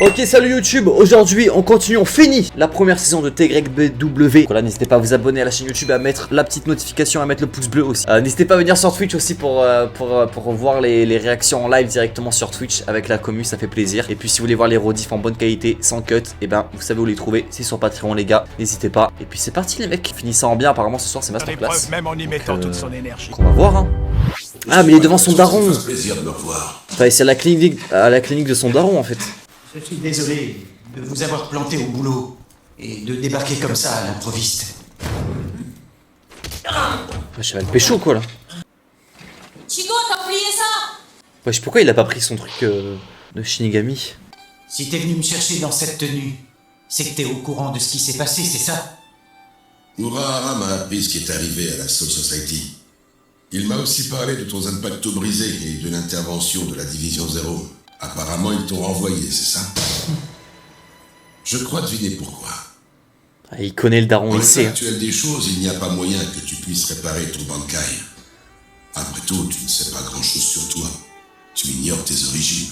Ok, salut YouTube, aujourd'hui on continue, on finit la première saison de TYBW. Voilà, n'hésitez pas à vous abonner à la chaîne YouTube, à mettre la petite notification, à mettre le pouce bleu aussi. N'hésitez pas à venir sur Twitch aussi pour voir les réactions en live directement sur Twitch avec la commu, ça fait plaisir. Et puis si vous voulez voir les rediffs en bonne qualité, sans cut, et ben vous savez où les trouver, c'est sur Patreon les gars, n'hésitez pas. Et puis c'est parti les mecs, finissant en bien, apparemment ce soir c'est masterclass. Même en y mettant toute son énergie. On va voir hein. Ah mais il est devant son daron. Plaisir de me revoir. Enfin, c'est à la clinique de son daron en fait. Je suis désolé de vous avoir planté au boulot et de débarquer comme ça à l'improviste. Wesh, elle va le pécho quoi là. Chigo, t'as oublié ça? Wesh, pourquoi il a pas pris son truc de Shinigami? Si t'es venu me chercher dans cette tenue, c'est que t'es au courant de ce qui s'est passé, c'est ça? Urahara m'a appris ce qui est arrivé à la Soul Society. Il m'a aussi parlé de ton Zanpakuto brisé et de l'intervention de la Division Zéro. Apparemment, ils t'ont renvoyé, c'est ça? Je crois deviner pourquoi. Ah, il connaît le daron, Dans il l'état sait. actuel des choses, il n'y a pas moyen que tu puisses réparer ton Bankai. Après tout, tu ne sais pas grand-chose sur toi. Tu ignores tes origines.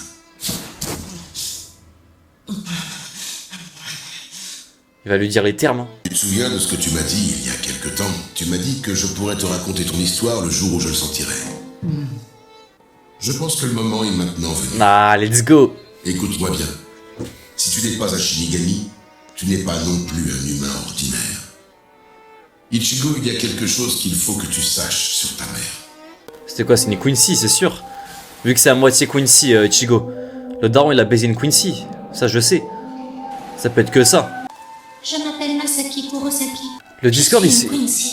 Il va lui dire les termes. Hein. Tu te souviens de ce que tu m'as dit il y a quelque temps? Tu m'as dit que je pourrais te raconter ton histoire le jour où je le sentirais. Je pense que le moment est maintenant venu. Ah, let's go. Écoute-moi bien. Si tu n'es pas un Shinigami, tu n'es pas non plus un humain ordinaire. Ichigo, il y a quelque chose qu'il faut que tu saches sur ta mère. C'était quoi? C'est une Quincy, c'est sûr. Vu que c'est à moitié Quincy, Ichigo. Le daron, il a baisé une Quincy. Ça, je sais. Ça peut être que ça. Je m'appelle Masaki Kurosaki. Le Discord, il Je s'est... suis une Quincy.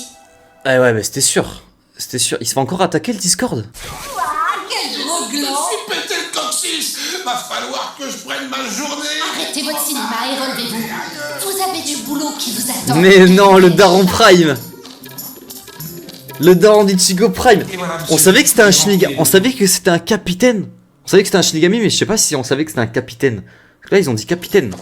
Ah ouais, mais c'était sûr. C'était sûr. Il se fait encore attaquer le Discord? Quel gros gland! Pété le coccyx! Va falloir que je prenne ma journée! Arrêtez votre cinéma et relevez-vous. Vous avez du boulot qui vous attend. Mais non, le daron Prime. Le daron d'Ichigo Prime. On savait que c'était un Shinigami. On savait que c'était un capitaine. On savait que c'était un Shinigami, mais je sais pas si on savait que c'était un capitaine. Parce que là, ils ont dit capitaine.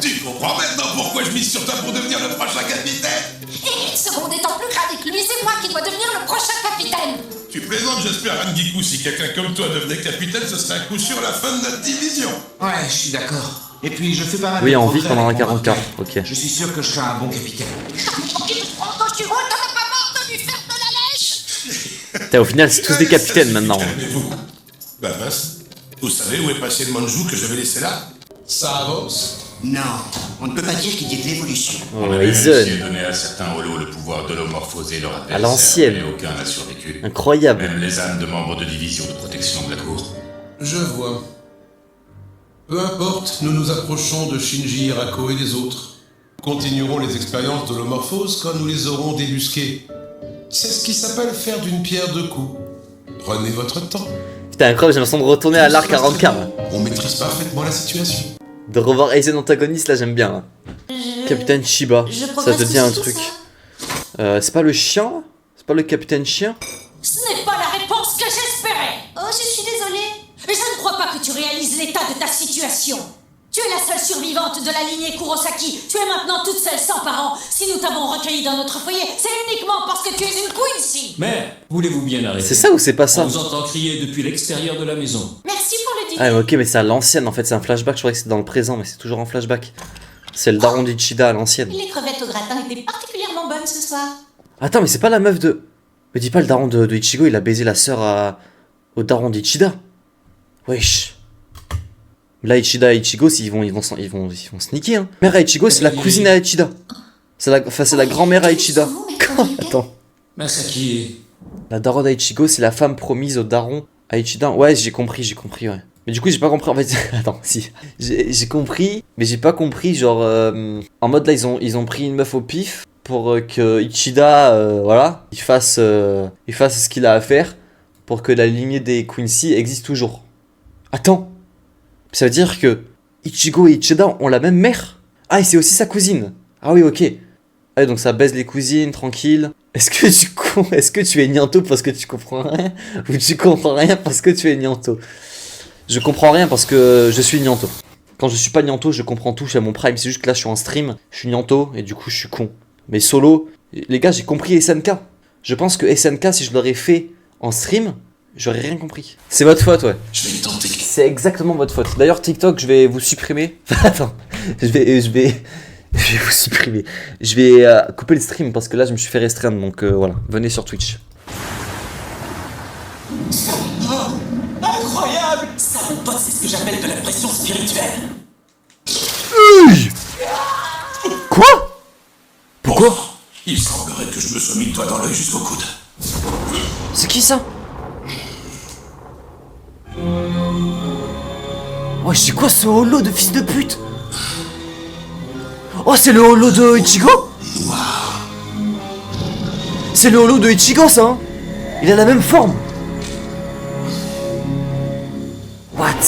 Tu comprends maintenant pourquoi je mise sur toi pour devenir le prochain capitaine? Et une seconde étant plus grave que lui, c'est moi qui dois devenir le prochain capitaine. Tu plaisantes, j'espère, Rangiku. Si quelqu'un comme toi devenait capitaine, ce serait à coup sûr la fin de notre division. Ouais, je suis d'accord. Et puis je fais pas mal Oui, de en progrès vie pendant un avec mon 44. Bankai. Ok. Je suis sûr que je serai un bon capitaine. Quand tu roules, t'en as pas marre de lui faire de la lèche? Putain, au final, c'est tous des capitaines maintenant. Calmez-vous. Bah mince. Vous savez où est passé le manjou que j'avais laissé là? Ça avance. Non, on ne peut pas dire qu'il y ait de l'évolution. Oh, On avait Aizen. réussi à donner à certains holos le pouvoir d'holomorphoser leur adversaire, l'ancienne. mais aucun n'a survécu. Incroyable. Même les âmes de membres de division de protection de la cour. Je vois. Peu importe, nous nous approchons de Shinji Hirako et des autres. Continuerons les expériences d'holomorphose quand nous les aurons débusquées. C'est ce qui s'appelle faire d'une pierre deux coups. Prenez votre temps. Putain, incroyable, j'ai l'impression de retourner à l'arc 44. Là. On maîtrise parfaitement la situation. De revoir Aizen antagoniste, là, j'aime bien. Là. Capitaine Shiba, je ça progresse te dit un aussi, truc. ça. C'est pas le chien là? C'est pas le capitaine chien? Ce n'est pas la réponse que j'espérais. Oh, je suis désolée. Je ne crois pas que tu réalises l'état de ta situation. Tu es la seule survivante de la lignée Kurosaki. Tu es maintenant toute seule sans parents. Si nous t'avons recueilli dans notre foyer, c'est uniquement parce que tu es une Quincy. Mère, voulez-vous bien arrêter? C'est ça ou c'est pas ça? On vous entend crier depuis l'extérieur de la maison. Merci pour le dîner. Ah ok, mais c'est à l'ancienne en fait, c'est un flashback, je croyais que c'était dans le présent, mais c'est toujours un flashback. C'est le daron d'Ichida à l'ancienne. Les crevettes au gratin étaient particulièrement bonnes ce soir. Attends, mais c'est pas la meuf de... Me dis pas le daron de Ichigo, il a baisé la sœur au daron d'Ichida. Wesh. Là, Ichida et Ichigo, ils vont sneaker, hein. Mère à Ichigo, c'est la cousine à Ichida. C'est la grand-mère à Ichida. Quoi? Attends. Masaki, La daronne à Ichigo, c'est la femme promise au daron à Ichida. Ouais, j'ai compris, ouais. Mais du coup, j'ai pas compris, en fait... Attends, si. J'ai compris, mais j'ai pas compris, genre... En mode, là, ils ont pris une meuf au pif pour que Ichida, voilà, il fasse ce qu'il a à faire pour que la lignée des Quincy existe toujours. Attends. Ça veut dire que Ichigo et Ichida ont la même mère? Ah, et c'est aussi sa cousine. Ah oui, ok. Ah, donc ça baise les cousines, tranquille. Est-ce que tu es Nianto parce que tu comprends rien? Ou tu comprends rien parce que tu es Nianto? Je comprends rien parce que je suis Nianto. Quand je suis pas Nianto, je comprends tout, je suis à mon prime. C'est juste que là, je suis en stream, je suis Nianto et du coup, je suis con. Mais solo, les gars, j'ai compris SNK. Je pense que SNK, si je l'aurais fait en stream, j'aurais rien compris. C'est votre faute, ouais. Je vais le tenter. c'est exactement votre faute. D'ailleurs, TikTok, je vais vous supprimer. Attends, je vais vous supprimer. Je vais couper le stream parce que là, je me suis fait restreindre. Donc voilà, venez sur Twitch. Oh, incroyable! Ça, mon pote, c'est ce que j'appelle de la pression spirituelle. Quoi? Pourquoi? Il semblerait que je me sois mis le doigt dans l'œil jusqu'au coude. C'est qui ça? Oh, c'est quoi ce holo de fils de pute? Oh, c'est le holo de Ichigo? C'est le holo de Ichigo, ça, hein? Il a la même forme. What?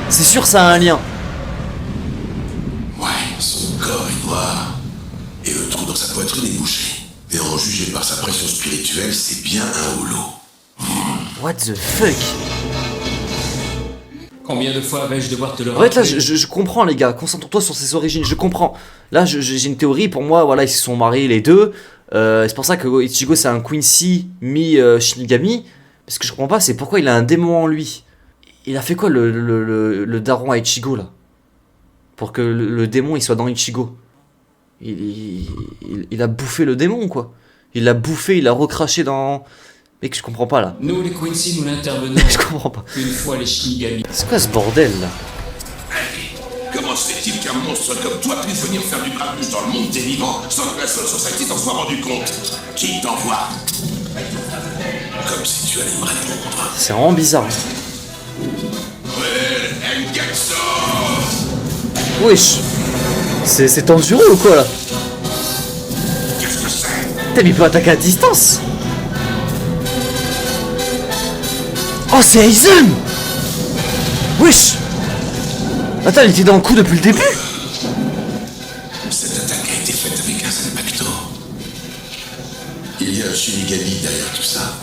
C'est sûr, ça a un lien. Ouais, son corps est noir. Et le trou dans sa poitrine est bouché. Et en juger par sa pression spirituelle, c'est bien un holo. What the fuck? Combien de fois vais-je devoir te le En fait, là, rappeler? je comprends, les gars. Concentre-toi sur ses origines. Je comprends. Là, j'ai une théorie. Pour moi, voilà, ils se sont mariés les deux. C'est pour ça que Ichigo, c'est un Quincy mi-Shinigami. Parce que je comprends pas, c'est pourquoi il a un démon en lui. Il a fait quoi, le daron à Ichigo, là? Pour que le démon, il soit dans Ichigo. Il a bouffé le démon, quoi. Il l'a bouffé, il l'a recraché dans... Mec, je comprends pas, là. Nous, les Quincy, nous n'intervenons Je comprends pas. qu'une fois les Shinigami. C'est quoi ce bordel, là? Comment se fait-il qu'un monstre comme toi puisse venir faire du grabuge dans le monde des vivants sans que la Soul Society s'en soit rendu compte? Qui t'envoie? Comme si tu allais me répondre. C'est vraiment bizarre. Hein. Ouais, Ngatso! Wesh. C'est Tanjiro ou quoi, là? Qu'est-ce que c'est? Putain, mais il peut attaquer à distance. Oh, c'est Aizen. Wesh. Attends, il était dans le coup depuis le début. Cette attaque a été faite avec un Zanpakuto. Il y a un Shinigami derrière tout ça,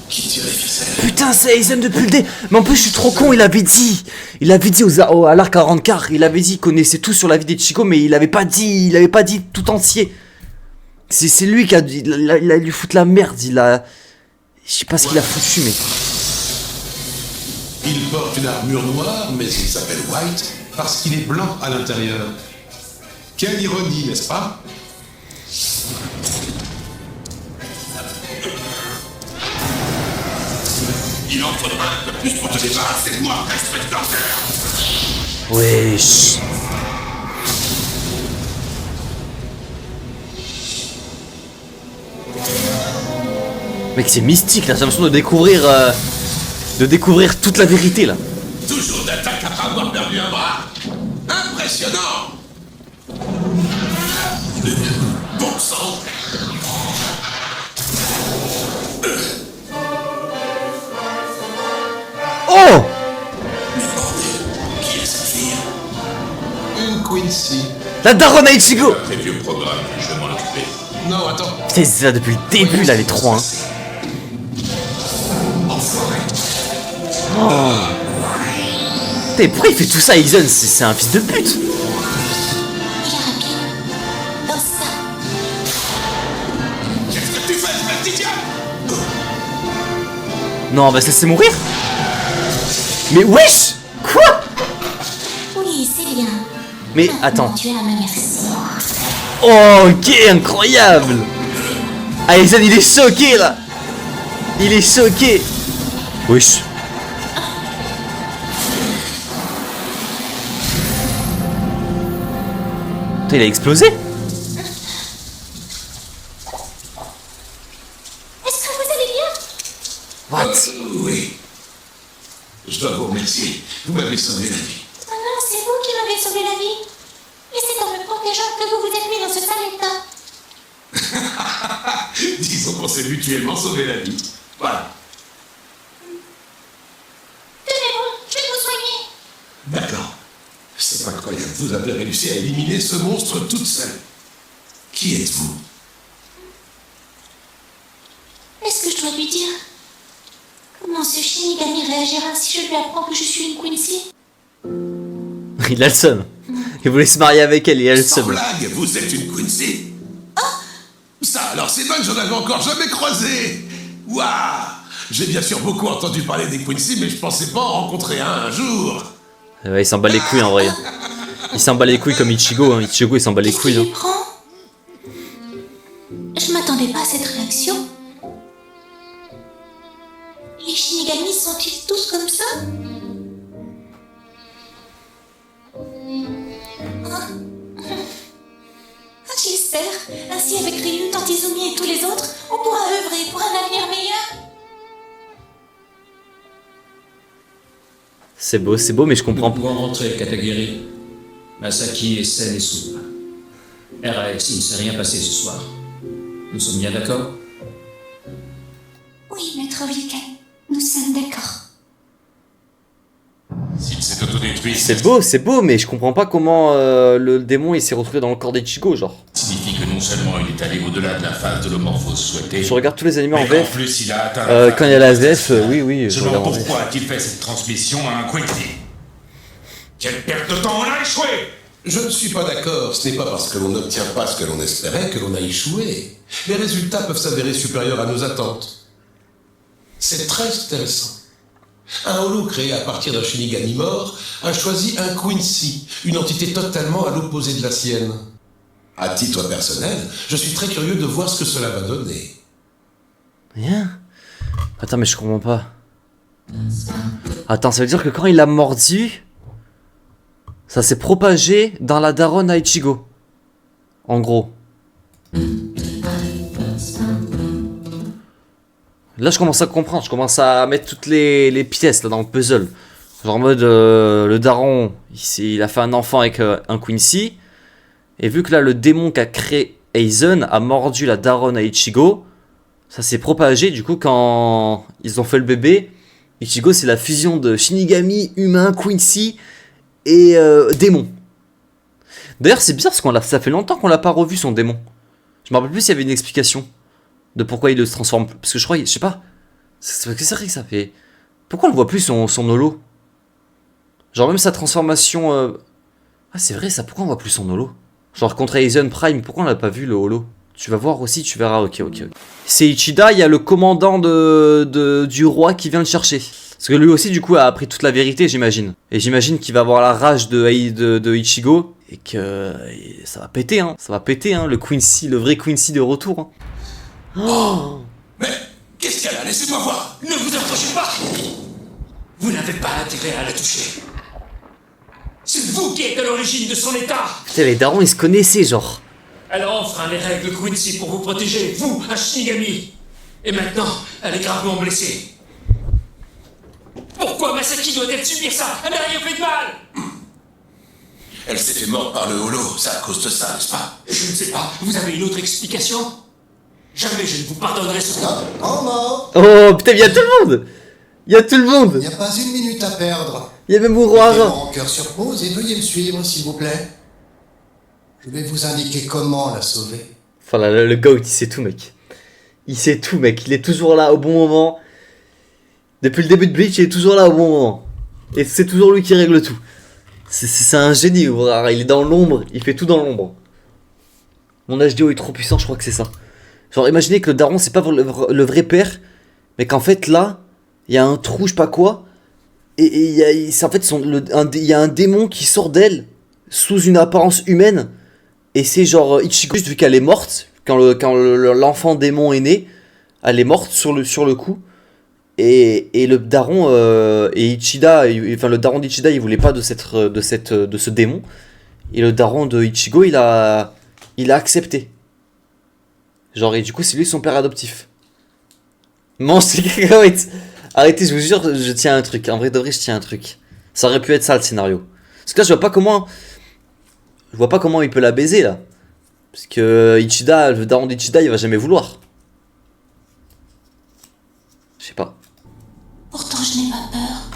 qui tire les ficelles. Putain, c'est Aizen depuis le début. Mais en plus, je suis trop con, il avait dit à l'arc 40 quarts, il avait dit qu'il connaissait tout sur la vie d'Ichigo, mais il avait pas dit tout entier. C'est lui qui a lui foutre la merde, je sais pas ce qu'il a foutu, mais... Il porte une armure noire, mais il s'appelle White parce qu'il est blanc à l'intérieur. Quelle ironie, n'est-ce pas? Il en faudra un peu plus pour te débarrasser de moi, inspecteur. Wesh. Mec, c'est mystique là, j'ai l'impression de découvrir toute la vérité là. Toujours d'attaque après avoir perdu un bras. Impressionnant. Bon sang. Oh! Mais bordel, qui est cette fille? Une Quincy. La daronne à Ichigo! Très vieux programme, je vais m'en occuper. Non, attends. Putain, c'est ça depuis le début là, les trois. Hein. Enfoiré. Oh. Putain, pourquoi il fait tout ça, Aizen? C'est un fils de pute! Dans ça. Qu'est-ce que tu fais, petit diable? Non, on va se laisser mourir? Mais wesh! Quoi? Oui, c'est bien. Mais attends. Tu es à ma merci. Oh, ok, incroyable! Aizen, il est choqué là! Il est choqué! Wesh! Putain, il a explosé? Est-ce que vous allez bien? What? Oui. Je dois vous remercier. Vous m'avez sauvé la vie. Oh non, c'est vous qui m'avez sauvé la vie. Et c'est en me protégeant que vous vous êtes mis dans ce sale état. Disons qu'on s'est mutuellement sauvé la vie. Voilà. Tenez-vous, je vais vous soigner. D'accord. C'est incroyable. Vous avez réussi à éliminer ce monstre toute seule. Qui êtes-vous? Est-ce que je dois lui dire? Comment ce Shinigami réagira si je lui apprends que je suis une Quincy? Il a le seum. Il voulait se marier avec elle, il a le Sans seum. blague, vous êtes une Quincy. Ça, alors c'est dingue, j'en avais encore jamais croisé. Waouh! J'ai bien sûr beaucoup entendu parler des Quincy, mais je pensais pas en rencontrer un jour. Ouais, il s'en bat les couilles en vrai. Il s'en bat les couilles comme Ichigo, hein. Ichigo il s'en bat les Qu'est-ce couilles. qui Hein. lui prend? Je m'attendais pas à cette réaction. Les Shinigami sont-ils tous comme ça? Ah. J'espère. Ainsi, avec Ryu, Tantizumi et tous les autres, on pourra œuvrer pour un avenir meilleur. C'est beau, mais je Nous comprends pas. pouvons rentrer, Katagiri. Masaki est saine et souple. RAS, il ne s'est rien passé ce soir. Nous sommes bien d'accord? Oui, maître Vulcain, nous sommes d'accord. S'il s'est autodétruit, C'est beau, mais je comprends pas comment le démon il s'est retrouvé dans le corps d'Ichigo, genre. signifie que non seulement il est allé au-delà de la phase de l'homorphose souhaitée, Je regarde tous les animés en mais qu'en VF. plus il a atteint la Quand il y a la VF, oui, je Seulement regarde en VF. pourquoi a-t-il fait cette transmission à un Quincy? Quelle perte de temps, on a échoué! Je ne suis pas d'accord. Ce n'est pas parce que l'on n'obtient pas ce que l'on espérait que l'on a échoué. Les résultats peuvent s'avérer supérieurs à nos attentes. C'est très intéressant. Un holo créé à partir d'un Shinigami mort a choisi un Quincy, une entité totalement à l'opposé de la sienne. À titre personnel, je suis très curieux de voir ce que cela va donner. Rien. Attends, mais je comprends pas. Attends, ça veut dire que quand il l'a mordu, ça s'est propagé dans la daronne à Ichigo. En gros. Là, je commence à comprendre. Je commence à mettre toutes les pièces là, dans le puzzle. Genre en mode, le daron, il a fait un enfant avec un Quincy. Et vu que là, le démon qu'a créé Aizen a mordu la daronne à Ichigo, ça s'est propagé. Du coup, quand ils ont fait le bébé, Ichigo, c'est la fusion de Shinigami, humain, Quincy et démon. D'ailleurs, c'est bizarre parce ça fait longtemps qu'on l'a pas revu son démon. Je me rappelle plus s'il y avait une explication de pourquoi il se transforme. Parce que je crois, je sais pas. C'est vrai que ça fait. Pourquoi on le voit plus son holo? Genre même sa transformation. Ah, c'est vrai ça. Pourquoi on voit plus son holo? Genre contre Aizen Prime, pourquoi on l'a pas vu le holo? Tu vas voir aussi, tu verras. Ok. C'est Ichida, il y a le commandant du roi qui vient le chercher. Parce que lui aussi, du coup, a appris toute la vérité, j'imagine. Et j'imagine qu'il va avoir la rage de Ichigo. Et que ça va péter, hein. Ça va péter, hein. Le Quincy, le vrai Quincy de retour. Hein. Oh! Mais qu'est-ce qu'il y a là? Laissez-moi voir! Ne vous approchez pas! Vous n'avez pas intérêt à la toucher. C'est vous qui êtes à l'origine de son état! Putain, les darons, ils se connaissaient, genre. Elle a enfreint les règles Quincy pour vous protéger, vous, un Shinigami! Et maintenant, elle est gravement blessée. Pourquoi Masaki doit-elle subir ça? Elle n'a rien fait de mal! Elle s'est fait mordre par le holo, c'est à cause de ça, n'est-ce pas? Je ne sais pas, vous avez une autre explication? Jamais je ne vous pardonnerai ce Ah, en mort. Oh, putain, il y a tout le monde. Il y a tout le Il monde. n'y a pas une minute à perdre. Il y a même Mouroir. Mettez-moi en cœur sur pause et veuillez me suivre, s'il vous plaît. Je vais vous indiquer comment la sauver. Enfin, là, le GOAT, il sait tout, mec. Il sait tout, mec. Il est toujours là au bon moment. Depuis le début de Bleach, il est toujours là au bon moment. Et c'est toujours lui qui règle tout. C'est un génie, Mouroir. Il est dans l'ombre. Il fait tout dans l'ombre. Mon HDO est trop puissant, je crois que c'est ça. Genre, imaginez que le daron, c'est pas le vrai père, mais qu'en fait, là, il y a un trou, je sais pas quoi, et en fait, il y a un démon qui sort d'elle, sous une apparence humaine, et c'est genre Ichigo, vu qu'elle est morte, quand l'enfant démon est né, elle est morte sur le coup, et le daron, et Ichida, enfin, le daron d'Ichida, il voulait pas de ce démon, et le daron de Ichigo, il a accepté. Genre, et du coup, c'est lui son père adoptif. Non, arrêtez, je vous jure, je tiens un truc. En vrai de vrai, je tiens un truc. Ça aurait pu être ça le scénario. Parce que là, je vois pas comment il peut la baiser là. Parce que Ichida, le daron d'Ichida, il va jamais vouloir. Je sais pas. Pourtant, je n'ai pas peur.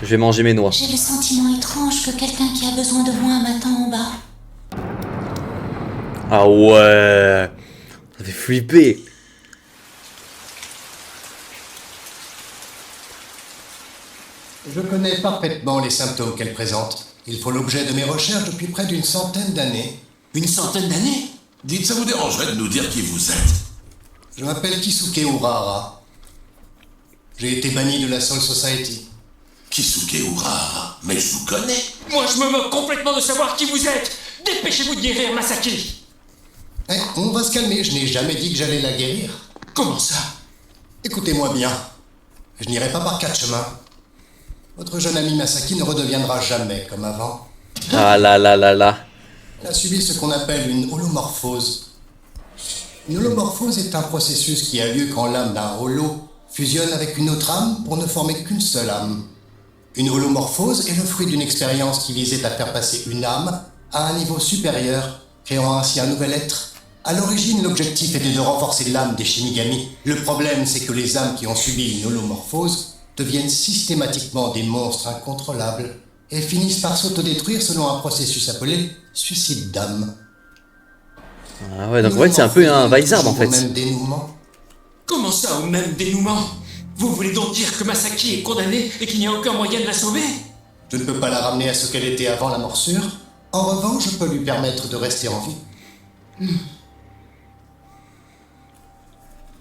Je vais manger mes noix. J'ai le sentiment étrange que quelqu'un qui a besoin de moi m'attend en bas. Ah ouais. Ça fait flipper. Je connais parfaitement les symptômes qu'elle présente. Il faut l'objet de mes recherches depuis près d'une centaine d'années. Une centaine d'années? Dites, ça vous dérangerait de nous dire qui vous êtes? Je m'appelle Kisuke Urara. J'ai été banni de la Soul Society. Kisuke Urahara, mais je vous connais. Moi, je me moque complètement de savoir qui vous êtes. Dépêchez-vous de guérir Masaki. Eh, on va se calmer, je n'ai jamais dit que j'allais la guérir. Comment ça? Écoutez-moi bien, je n'irai pas par 4 chemins. Votre jeune ami Masaki ne redeviendra jamais comme avant. Ah là là là là. Elle a subi ce qu'on appelle une holomorphose. Une holomorphose est un processus qui a lieu quand l'âme d'un holo fusionne avec une autre âme pour ne former qu'une seule âme. Une holomorphose est le fruit d'une expérience qui visait à faire passer une âme à un niveau supérieur, créant ainsi un nouvel être. À l'origine, l'objectif était de renforcer l'âme des Shinigami. Le problème, c'est que les âmes qui ont subi une holomorphose deviennent systématiquement des monstres incontrôlables et finissent par s'autodétruire selon un processus appelé suicide d'âme. Ah ouais, donc ouais, c'est un peu un Vizard en fait. Au même dénouement. Comment ça, au même dénouement? Vous voulez donc dire que Masaki est condamnée et qu'il n'y a aucun moyen de la sauver? Je ne peux pas la ramener à ce qu'elle était avant la morsure. En revanche, je peux lui permettre de rester en vie.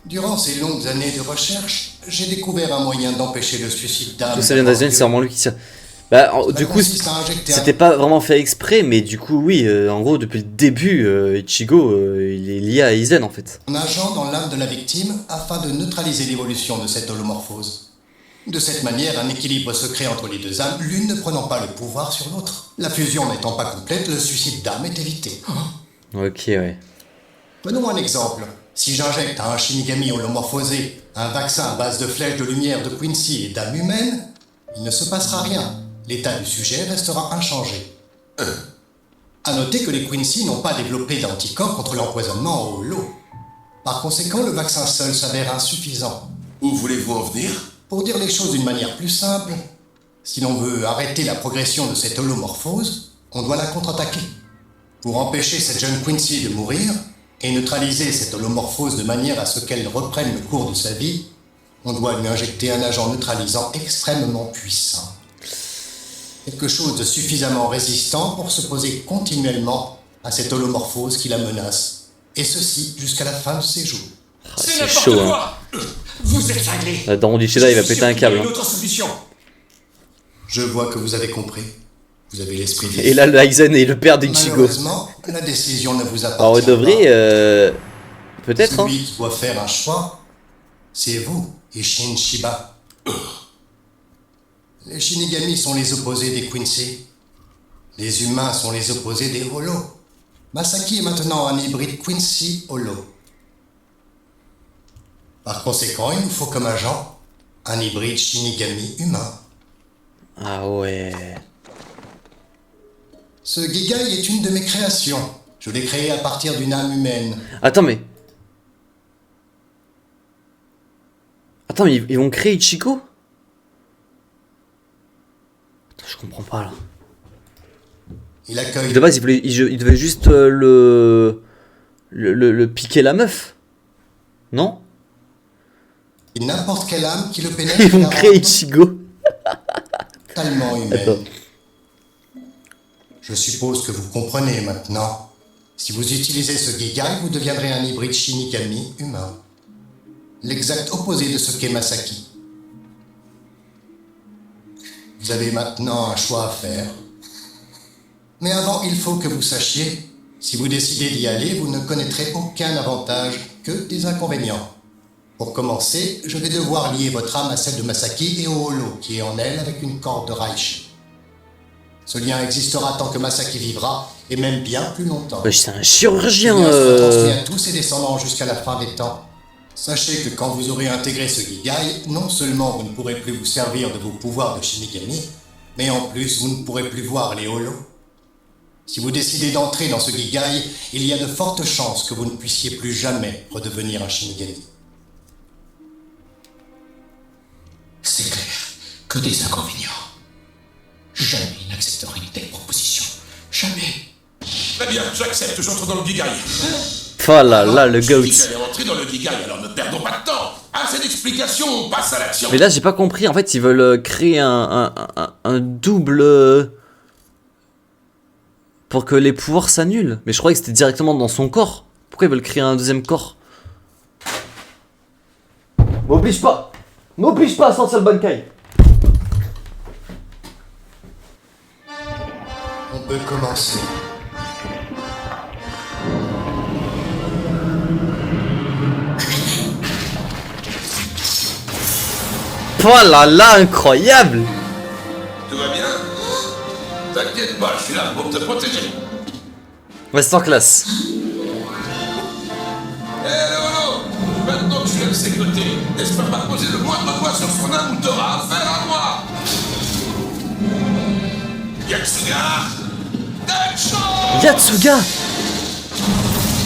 Durant ces longues années de recherche, j'ai découvert un moyen d'empêcher le suicide d'âme. Tout ça vient d'Asian, c'est vraiment lui qui tire. Bah, du coup, c'était pas vraiment fait exprès, mais du coup, oui, en gros, depuis le début, Ichigo, il est lié à Aizen en fait. En nageant dans l'âme de la victime afin de neutraliser l'évolution de cette holomorphose. De cette manière, un équilibre se crée entre les deux âmes, l'une ne prenant pas le pouvoir sur l'autre. La fusion n'étant pas complète, le suicide d'âme est évité. Ok, ouais. Prenons un exemple. Si j'injecte à un Shinigami holomorphosé un vaccin à base de flèches de lumière de Quincy et d'âme humaine, il ne se passera rien. L'état du sujet restera inchangé. À noter que les Quincy n'ont pas développé d'anticorps contre l'empoisonnement au holo. Par conséquent, le vaccin seul s'avère insuffisant. Où voulez-vous en venir? Pour dire les choses d'une manière plus simple, si l'on veut arrêter la progression de cette holomorphose, on doit la contre-attaquer. Pour empêcher cette jeune Quincy de mourir, et neutraliser cette holomorphose de manière à ce qu'elle reprenne le cours de sa vie, on doit lui injecter un agent neutralisant extrêmement puissant. Quelque chose de suffisamment résistant pour s'opposer continuellement à cette holomorphose qui la menace, et ceci jusqu'à la fin de ses jours. C'est c'est n'importe chaud, quoi. Vous êtes cinglé. Là, dans Rondichida, il va péter un câble. Une Hein. autre solution. Je vois que vous avez compris. Vous avez l'esprit vif. Et là, le Aizen est le père d'Ichigo. Malheureusement, la décision ne vous appartient Alors, il devrait, peut-être, hein. Celui qui doit faire un choix, c'est vous, Ishin Shiba. Les Shinigami sont les opposés des Quincy. Les humains sont les opposés des Holo. Masaki est maintenant un hybride Quincy-Holo. Par conséquent, il nous faut comme agent un hybride Shinigami humain. Ah ouais. Ce Gigai est une de mes créations. Je l'ai créé à partir d'une âme humaine. Attends, mais ils vont créer Ichigo? Attends, je comprends pas là. Il accueille... De base, il devait juste le piquer la meuf. Non? n'importe quelle âme qui le pénètre. Ils vont créer Ichigo. Totalement humaine. Attends. Je suppose que vous comprenez maintenant. Si vous utilisez ce Gigai, vous deviendrez un hybride Shinigami humain. L'exact opposé de ce qu'est Masaki. Vous avez maintenant un choix à faire. Mais avant, il faut que vous sachiez, si vous décidez d'y aller, vous ne connaîtrez aucun avantage, que des inconvénients. Pour commencer, je vais devoir lier votre âme à celle de Masaki et au holo, qui est en elle avec une corde de Reich. Ce lien existera tant que Masaki vivra, et même bien plus longtemps. Wesh, c'est un chirurgien. Ce lien sera transmis à tous ses descendants jusqu'à la fin des temps. Sachez que quand vous aurez intégré ce Gigai, non seulement vous ne pourrez plus vous servir de vos pouvoirs de Shinigami, mais en plus vous ne pourrez plus voir les holos. Si vous décidez d'entrer dans ce Gigai, il y a de fortes chances que vous ne puissiez plus jamais redevenir un Shinigami. C'est clair que des inconvénients. Jamais il n'acceptera une telle proposition. Jamais. Très bien, j'accepte, j'entre dans le Gigai. Oh là là, le goat. Je suis allé rentrer dans le Gigai, alors ne perdons pas de temps. Assez d'explications, on passe à l'action. Mais là, j'ai pas compris. En fait, ils veulent créer un double. Pour que les pouvoirs s'annulent. Mais je croyais que c'était directement dans son corps. Pourquoi ils veulent créer un deuxième corps? M'oblige pas. M'oblige pas à sortir le Bankai. On peut commencer. Oh là là, incroyable. Tout va bien? T'inquiète pas, je suis là pour te protéger. Ouais, c'est en classe. Hé, Léolo! Maintenant que tu lèves ses côtés, n'espère pas poser le moindre doigt sur son âme ou t'auras affaire à moi! Yatsuga! Tencho! Yatsuga.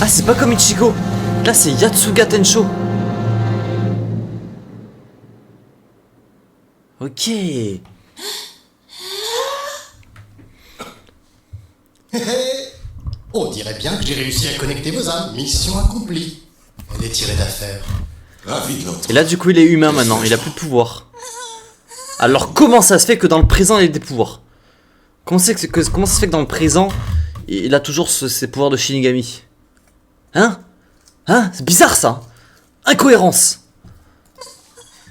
Ah, c'est pas comme Ichigo. Là, c'est Yatsuga Tencho. Ok. On dirait bien que j'ai réussi à connecter vos âmes. Mission accomplie. On est tiré d'affaire. Ravi de l'entendre. Et là, du coup, il est humain maintenant. Il a plus de pouvoir. Alors, comment ça se fait que dans le présent, il ait des pouvoirs? Comment ça se fait que dans le présent, il a toujours ses pouvoirs de Shinigami? Hein? C'est bizarre, ça. Incohérence. Je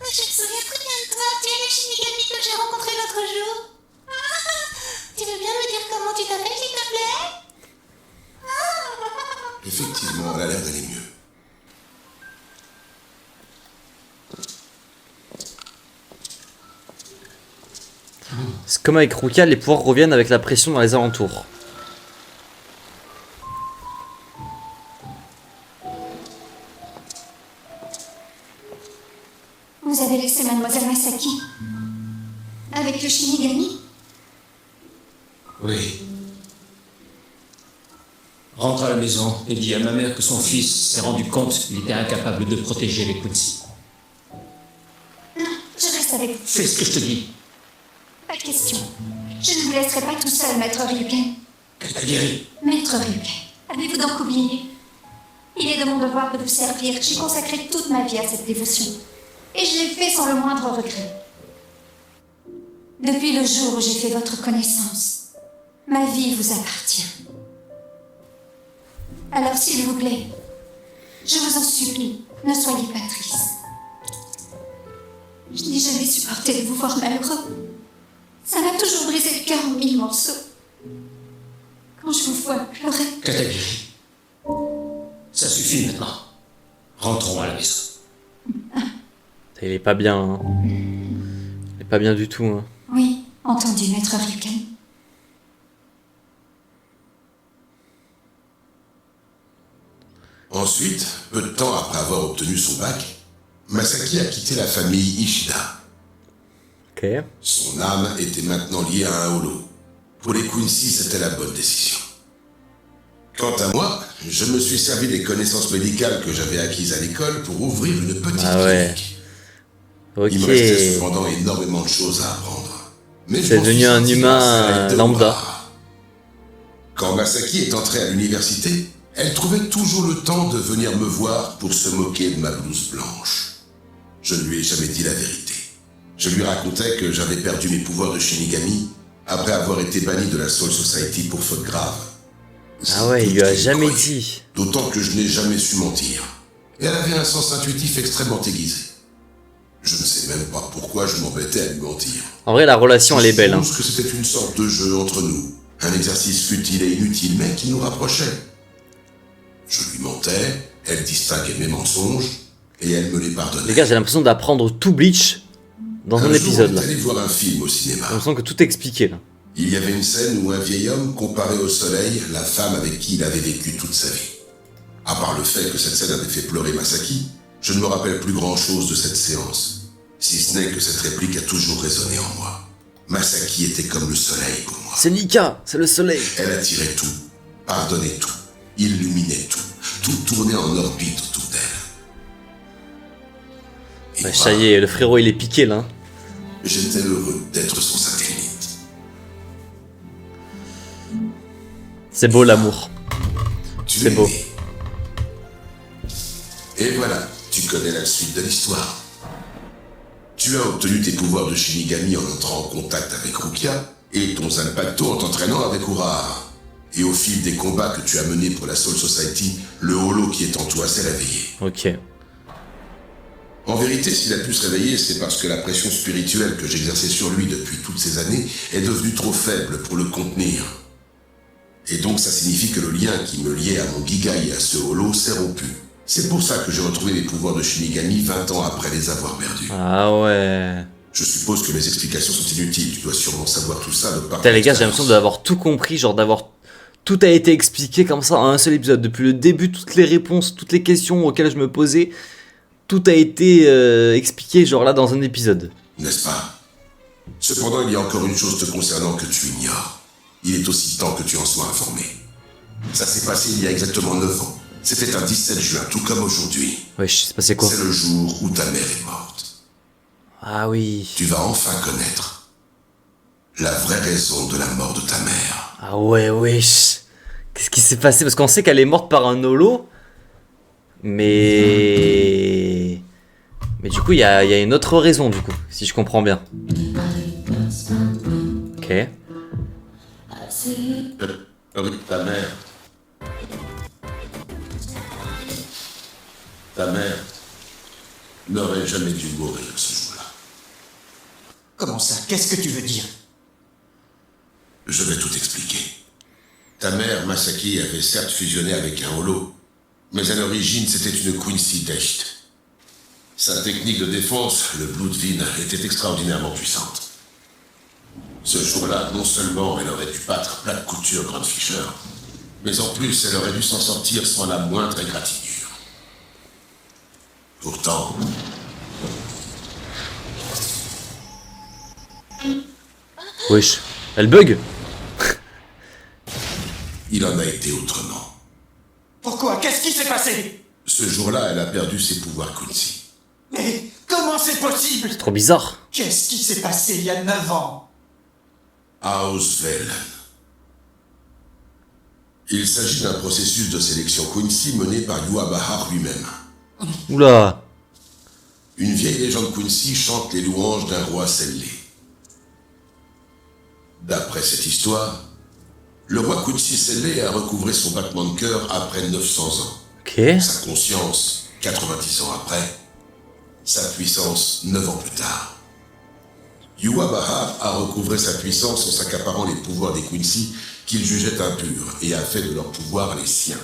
me souviens très bien de toi. Tu es le Shinigami que j'ai rencontré l'autre jour. Tu veux bien me dire comment tu t'appelles, s'il te plaît? Effectivement, elle a l'air d'aller mieux. C'est comme avec Rukia, les pouvoirs reviennent avec la pression dans les alentours. Vous avez laissé Mademoiselle Masaki avec le Shinigami? Oui. Rentre à la maison et dis à ma mère que son fils s'est rendu compte qu'il était incapable de protéger les Quincy. Non, je reste avec vous. Fais ce que je te dis. Pas de question. Je ne vous laisserai pas tout seul, Maître Ryuken. Katagiri. Maître Ryuken, avez-vous donc oublié? Il est de mon devoir de vous servir. J'ai consacré toute ma vie à cette dévotion. Et je l'ai fait sans le moindre regret. Depuis le jour où j'ai fait votre connaissance, ma vie vous appartient. Alors s'il vous plaît, je vous en supplie, ne soyez pas triste. Je n'ai jamais supporté de vous voir malheureux. Ça m'a toujours brisé le cœur en mille morceaux. Quand je vous vois pleurer... Katagiri. Ça suffit maintenant. Rentrons à la maison. Il est pas bien. Hein. Il est pas bien du tout. Hein. Oui, entendu, Maître Ryuken. Ensuite, peu de temps après avoir obtenu son bac, Masaki a quitté la famille Ishida. Ok. Son âme était maintenant liée à un holo. Pour les Quincy, c'était la bonne décision. Quant à moi, je me suis servi des connaissances médicales que j'avais acquises à l'école pour ouvrir une petite clinique. Ok. Il me restait cependant énormément de choses à apprendre. Mais C'est devenu un humain lambda. Quand Masaki est entrée à l'université, elle trouvait toujours le temps de venir me voir pour se moquer de ma blouse blanche. Je ne lui ai jamais dit la vérité. Je lui racontais que j'avais perdu mes pouvoirs de Shinigami après avoir été banni de la Soul Society pour faute grave. Ah ouais, il lui a jamais dit. D'autant que je n'ai jamais su mentir. Et elle avait un sens intuitif extrêmement aiguisé. Je ne sais même pas pourquoi je m'embêtais à lui mentir. En vrai, la relation, elle est belle. Hein. Je pense que c'était une sorte de jeu entre nous. Un exercice futile et inutile, mais qui nous rapprochait. Je lui mentais, elle distinguait mes mensonges, et elle me les pardonnait. Les gars, j'ai l'impression d'apprendre tout Bleach dans un épisode. On Là. est allé voir un film au cinéma. J'ai l'impression que tout est expliqué là. Il y avait une scène où un vieil homme comparait au soleil la femme avec qui il avait vécu toute sa vie. À part le fait que cette scène avait fait pleurer Masaki, je ne me rappelle plus grand-chose de cette séance, si ce n'est que cette réplique a toujours résonné en moi. Masaki était comme le soleil pour moi. C'est Nika, c'est le soleil. Elle attirait tout, pardonnait tout, illuminait tout, tout tournait en orbite autour d'elle. Et Bah, moi, ça y est, le frérot il est piqué là. j'étais heureux d'être son satellite. C'est beau l'amour. Tu C'est es beau. né. Et voilà, tu connais la suite de l'histoire. Tu as obtenu tes pouvoirs de Shinigami en entrant en contact avec Rukia, et ton Zanpakuto en t'entraînant avec Urahara. Et au fil des combats que tu as menés pour la Soul Society, le holo qui est en toi s'est réveillé. Ok. En vérité, s'il a pu se réveiller, c'est parce que la pression spirituelle que j'exerçais sur lui depuis toutes ces années est devenue trop faible pour le contenir. Et donc ça signifie que le lien qui me liait à mon Gigai et à ce holo s'est rompu. C'est pour ça que j'ai retrouvé mes pouvoirs de Shinigami 20 ans après les avoir perdus. Ah ouais. Je suppose que mes explications sont inutiles, tu dois sûrement savoir tout ça de par... Putain les gars, j'ai l'impression d'avoir tout compris, genre d'avoir... Tout a été expliqué comme ça en un seul épisode. Depuis le début, toutes les réponses, toutes les questions auxquelles je me posais, tout a été expliqué genre là dans un épisode. N'est-ce pas? Cependant, il y a encore une chose te concernant que tu ignores. Il est aussi temps que tu en sois informé. Ça s'est passé il y a exactement 9 ans. C'était un 17 juin, tout comme aujourd'hui. Wesh, c'est passé quoi? C'est le jour où ta mère est morte. Ah oui. Tu vas enfin connaître la vraie raison de la mort de ta mère. Ah ouais, wesh. Qu'est-ce qui s'est passé? Parce qu'on sait qu'elle est morte par un holo. Mais du coup, il y a une autre raison, du coup, si je comprends bien. Ok. Ta mère. Ta mère n'aurait jamais dû mourir ce jour-là. Comment ça? Qu'est-ce que tu veux dire? Je vais tout expliquer. Ta mère, Masaki, avait certes fusionné avec un holo, mais à l'origine, c'était une Quincy d'Echt. Sa technique de défense, le Bloodvin, était extraordinairement puissante. Ce jour-là, non seulement elle aurait dû battre Black Couture Grand Fisher, mais en plus, elle aurait dû s'en sortir sans la moindre égratignure. Pourtant... Wesh, elle bug. Il en a été autrement. Pourquoi? Qu'est-ce qui s'est passé? Ce jour-là, elle a perdu ses pouvoirs Quincy. Mais comment c'est possible? Trop bizarre. Qu'est-ce qui s'est passé il y a 9 ans? Auswellen. Il s'agit d'un processus de sélection Quincy mené par Yhwach lui-même. Oula. Une vieille légende Quincy chante les louanges d'un roi scellé. D'après cette histoire, le roi Quincy scellé a recouvré son battement de cœur après 900 ans. Ok. Sa conscience, 90 ans après. Sa puissance, 9 ans plus tard. Yhwach a recouvré sa puissance en s'accaparant les pouvoirs des Quincy qu'il jugeait impurs et a fait de leurs pouvoirs les siens.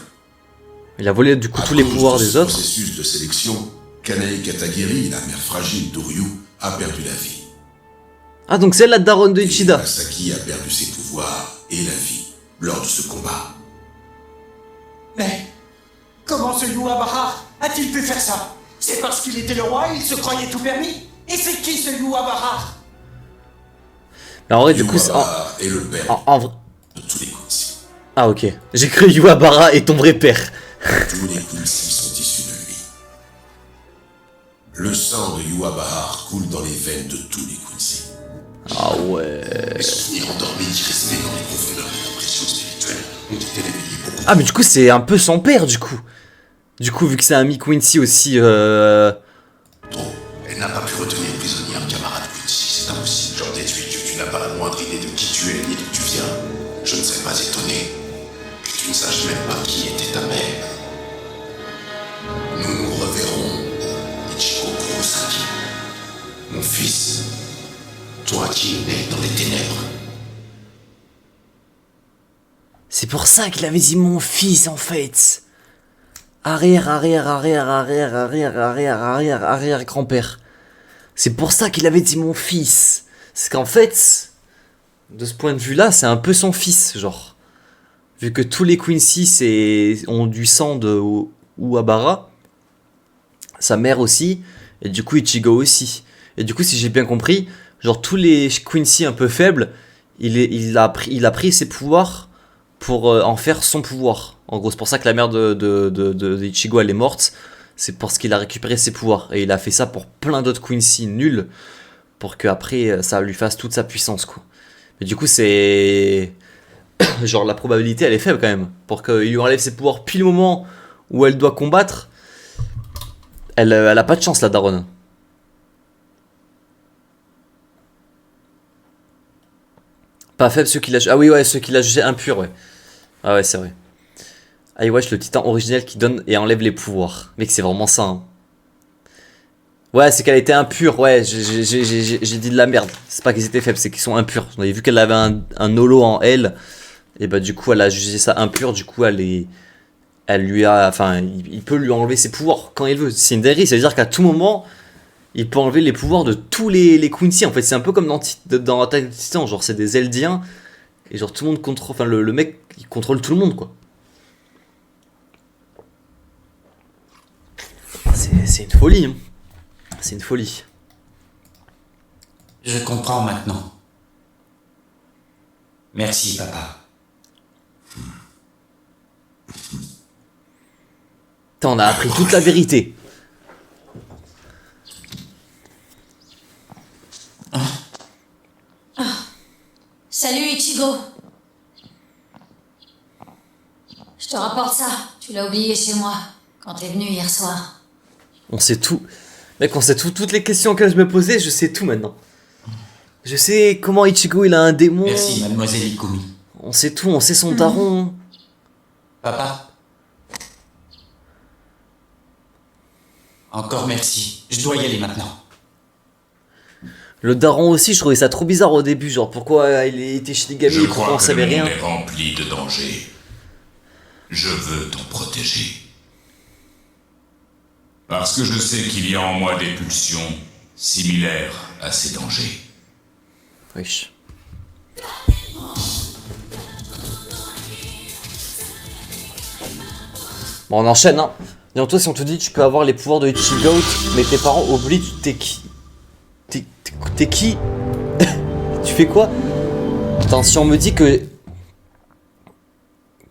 Il a volé du coup tous les pouvoirs des autres. Processus de sélection, Kanae Katagiri, la mère fragile d'Uryu, a perdu la vie. Ah donc c'est la daronne de Et Ichida. Masaki a perdu ses pouvoirs et la vie lors de ce combat. Mais comment ce Yhwach a-t-il pu faire ça? C'est parce qu'il était le roi et il se croyait tout permis? Et c'est qui ce Yhwach? Mais en vrai du coup c'est... Yhwach est le père En vrai... de tous les Quincy. Ah ok. J'ai cru Yhwach est ton vrai père. Tous les Quincy sont issus de lui. Le sang de Yhwach coule dans les veines de tous les Quincy. Ah ouais. Les souvenirs endormis qui restaient dans les profondeurs de la pression spirituelle ont été réveillés beaucoup. Ah mais du coup c'est un peu son père du coup. Du coup vu que c'est un Mi Quincy aussi Trop. Elle n'a pas pu retenir prisonnier un camarade Quincy, c'est impossible. J'en déduis que tu n'as pas la moindre idée de qui tu es ni d'où tu viens. Je ne serais pas étonné que tu ne saches même pas qui était ta mère. Nous nous reverrons, Ichigo Kurosaki. Mon fils, toi qui es né dans les ténèbres. C'est pour ça qu'il avait dit mon fils en fait. Arrière grand-père. C'est pour ça qu'il avait dit mon fils. C'est qu'en fait, de ce point de vue-là, c'est un peu son fils, genre. Vu que tous les Quincy ont du sang de Uabara, sa mère aussi, et du coup Ichigo aussi. Et du coup, si j'ai bien compris, genre tous les Quincy un peu faibles, il a pris ses pouvoirs pour en faire son pouvoir. En gros, c'est pour ça que la mère de Ichigo elle est morte. C'est parce qu'il a récupéré ses pouvoirs. Et il a fait ça pour plein d'autres Quincy nuls. Pour qu'après, ça lui fasse toute sa puissance, quoi. Mais du coup, c'est... genre, la probabilité, elle est faible, quand même. Pour qu'il lui enlève ses pouvoirs pile au moment où elle doit combattre. Elle a pas de chance, la daronne. Pas faible, ceux qui l'a... Ah oui, ouais, ceux qui l'a jugé impur, ouais. Ah ouais, c'est vrai. Ah, wesh, le titan originel qui donne et enlève les pouvoirs. Mec, c'est vraiment ça, hein. Ouais, c'est qu'elle était impure, ouais, j'ai dit de la merde. C'est pas qu'ils étaient faibles, c'est qu'ils sont impurs. On avait vu qu'elle avait un holo en elle, et bah du coup elle a jugé ça impur, du coup elle lui a, enfin, il peut lui enlever ses pouvoirs quand il veut. C'est une dinguerie, ça veut dire qu'à tout moment, il peut enlever les pouvoirs de tous les Quincy. En fait, c'est un peu comme dans Attack des Titans, genre c'est des Eldiens, et genre tout le monde contrôle, enfin le mec, il contrôle tout le monde, quoi. C'est une folie, hein. C'est une folie. Je comprends maintenant. Merci, papa. Putain, on a appris toute la vérité. Salut Ichigo. Je te rapporte ça. Tu l'as oublié chez moi quand t'es venu hier soir. On sait tout. Mec, on sait tout. Toutes les questions que je me posais, je sais tout maintenant. Je sais comment Ichigo il a un démon. Merci, mademoiselle Ikumi. On sait tout, on sait son daron. Papa. Encore merci. Je dois y aller maintenant. Le daron aussi, je trouvais ça trop bizarre au début. Genre, pourquoi il était Shinigami Je et pourquoi crois on que savait le monde rien. est rempli de dangers. Je veux t'en protéger. Parce que je sais qu'il y a en moi des pulsions similaires à ces dangers. Wesh. Bon, on enchaîne, hein. Et toi, si on te dit tu peux avoir les pouvoirs de Ichigo, mais tes parents oublient t'es qui. T'es qui? Tu fais quoi? Attends, si on me dit que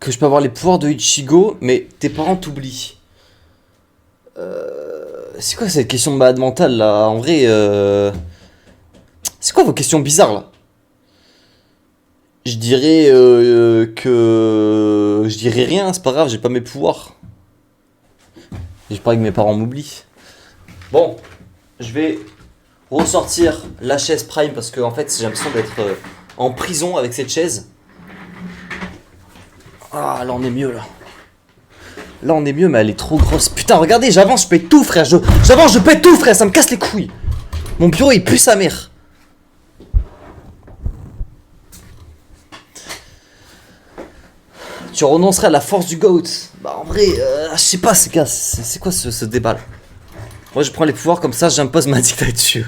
je peux avoir les pouvoirs de Ichigo, mais tes parents t'oublient. C'est quoi cette question de malade mentale là? En vrai, c'est quoi vos questions bizarres là? Je dirais que je dirais rien, c'est pas grave, j'ai pas mes pouvoirs. J'ai pas que mes parents m'oublient. Bon, je vais ressortir la chaise Prime parce que en fait j'ai l'impression d'être en prison avec cette chaise. Ah là on est mieux là. Là on est mieux mais elle est trop grosse. Putain regardez j'avance je pète tout frère. J'avance je pète tout frère ça me casse les couilles. Mon bureau il pue sa mère. Tu renoncerais à la force du GOAT. Bah en vrai je sais pas ces gars. C'est quoi ce débat là? Moi je prends les pouvoirs comme ça j'impose ma dictature.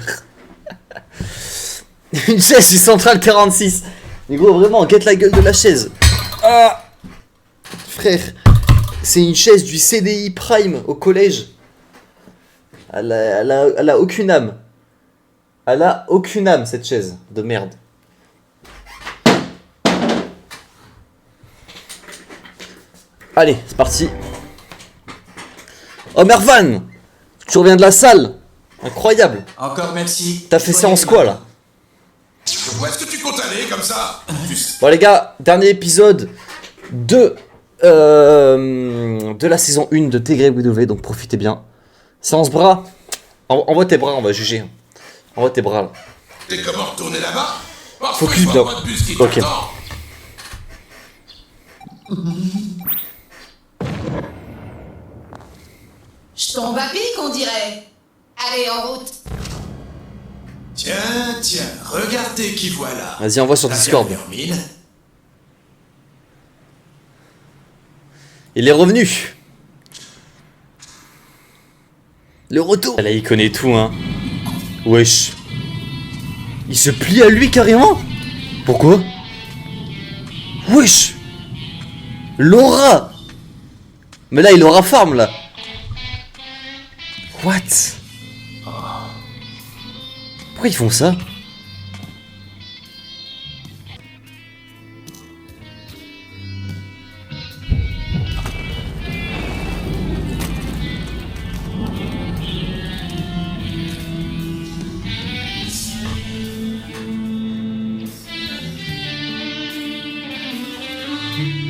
Une chaise du Central 46. Mais gros vraiment guette la gueule de la chaise. Ah frère, c'est une chaise du CDI Prime au collège. Elle a aucune âme. Elle a aucune âme cette chaise de merde. Allez, c'est parti. Oh Mervan, tu reviens de la salle. Incroyable. Encore merci. T'as fait séance quoi là? Où est-ce que tu comptes aller comme ça? Bon les gars, dernier épisode de la saison 1 de TGW, donc profitez bien. Séance bras. Envoie tes bras, on va juger. Envoie tes bras là. T'es comment retourner là-bas? Focus bien. Ok. Je tombe à pic, on dirait. Allez, en route. Tiens, regardez qui voilà. Vas-y, envoie sur Discord. Il est revenu. Le retour. Là, il connaît tout, hein. Wesh. Il se plie à lui carrément. Pourquoi? Wesh. Laura. Mais là, il aura farm, là. What? Pourquoi ils font ça?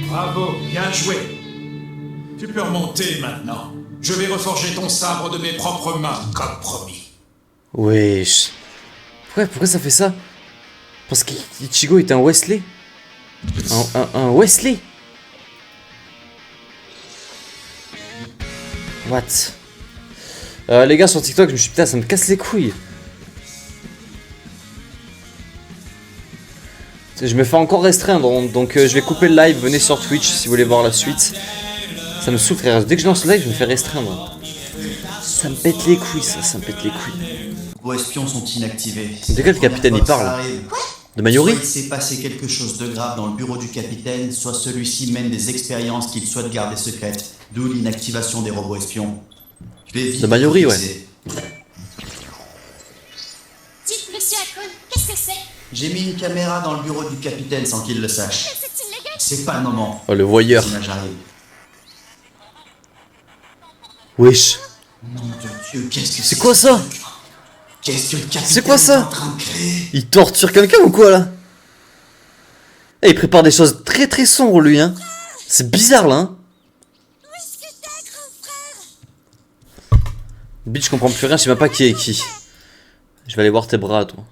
Bravo, bien joué. Tu peux remonter maintenant. Je vais reforger ton sabre de mes propres mains, comme promis. Wesh. Pourquoi ça fait ça? Parce qu'Ichigo est un Wesley. Un Wesley. What? Les gars sur TikTok, je me suis dit, putain, ça me casse les couilles. Je me fais encore restreindre, donc je vais couper le live. Venez sur Twitch si vous voulez voir la suite. Ça me saoule, frère. Dès que je lance le live, je me fais restreindre. Ça me pète les couilles, ça me pète les couilles. Vos espions sont inactivés. De quel capitaine il parle? De Mayuri? Soit il s'est passé quelque chose de grave dans le bureau du capitaine, soit celui-ci mène des expériences qu'il souhaite garder secrètes, d'où l'inactivation des robots espions. Je vais vite de Mayuri, ouais. Dites, monsieur Akon, qu'est-ce que c'est? J'ai mis une caméra dans le bureau du capitaine sans qu'il le sache. C'est illégal. C'est pas le moment. Oh, le voyeur. Sinon, j'arrive. Wesh. Nom de Dieu, qu'est-ce que C'est quoi ça? Qu'est-ce que le capitaine C'est quoi ça? est en train de créer? Il torture quelqu'un ou quoi là? Eh, il prépare des choses très très sombres lui, hein. C'est bizarre là, hein. Où est-ce que t'es, grand frère? Bitch, je comprends plus rien, je sais même pas qui est qui. Je vais aller voir tes bras, toi.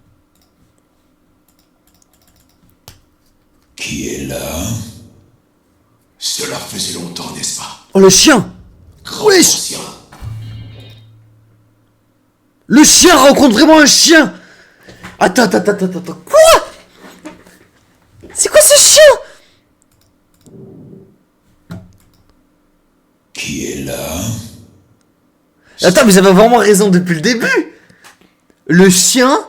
Qui est là? Cela faisait longtemps, n'est-ce pas? Oh, le chien! Grand Wesh! ancien. Le chien rencontre vraiment un chien! Attends. Quoi? C'est quoi ce chien? Qui est là? Attends, mais j'avais vraiment raison depuis le début! Le chien...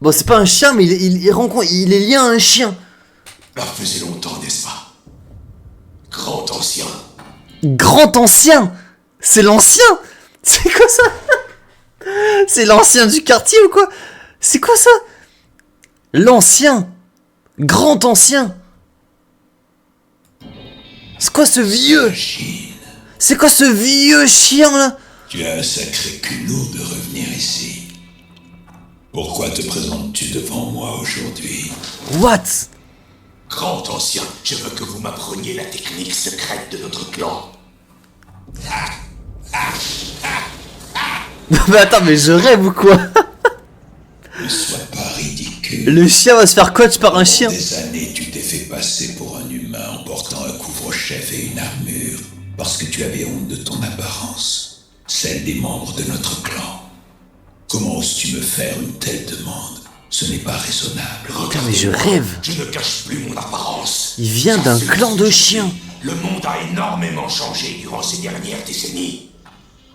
Bon, c'est pas un chien, mais il rencontre... Il est lié à un chien. Cela faisait longtemps, n'est-ce pas? Grand ancien. Grand ancien! C'est l'ancien! C'est quoi ça? C'est l'ancien du quartier ou quoi? C'est quoi ça? L'ancien! Grand ancien! C'est quoi ce vieux? C'est quoi ce vieux chien là? Tu as un sacré culot de revenir ici. Pourquoi te présentes-tu devant moi aujourd'hui? What? Grand ancien, je veux que vous m'appreniez la technique secrète de notre clan. Mais attends, mais je rêve ou quoi? Ne sois pas ridicule. Le chien va se faire coach par un chien. Des années, tu t'es fait passer pour un humain en portant un couvre-chef et une armure parce que tu avais honte de ton apparence, celle des membres de notre clan. Comment oses-tu me faire une telle demande? Ce n'est pas raisonnable. Putain, mais je rêve. Je ne cache plus mon apparence. Il vient d'un clan de chiens. Le monde a énormément changé durant ces dernières décennies.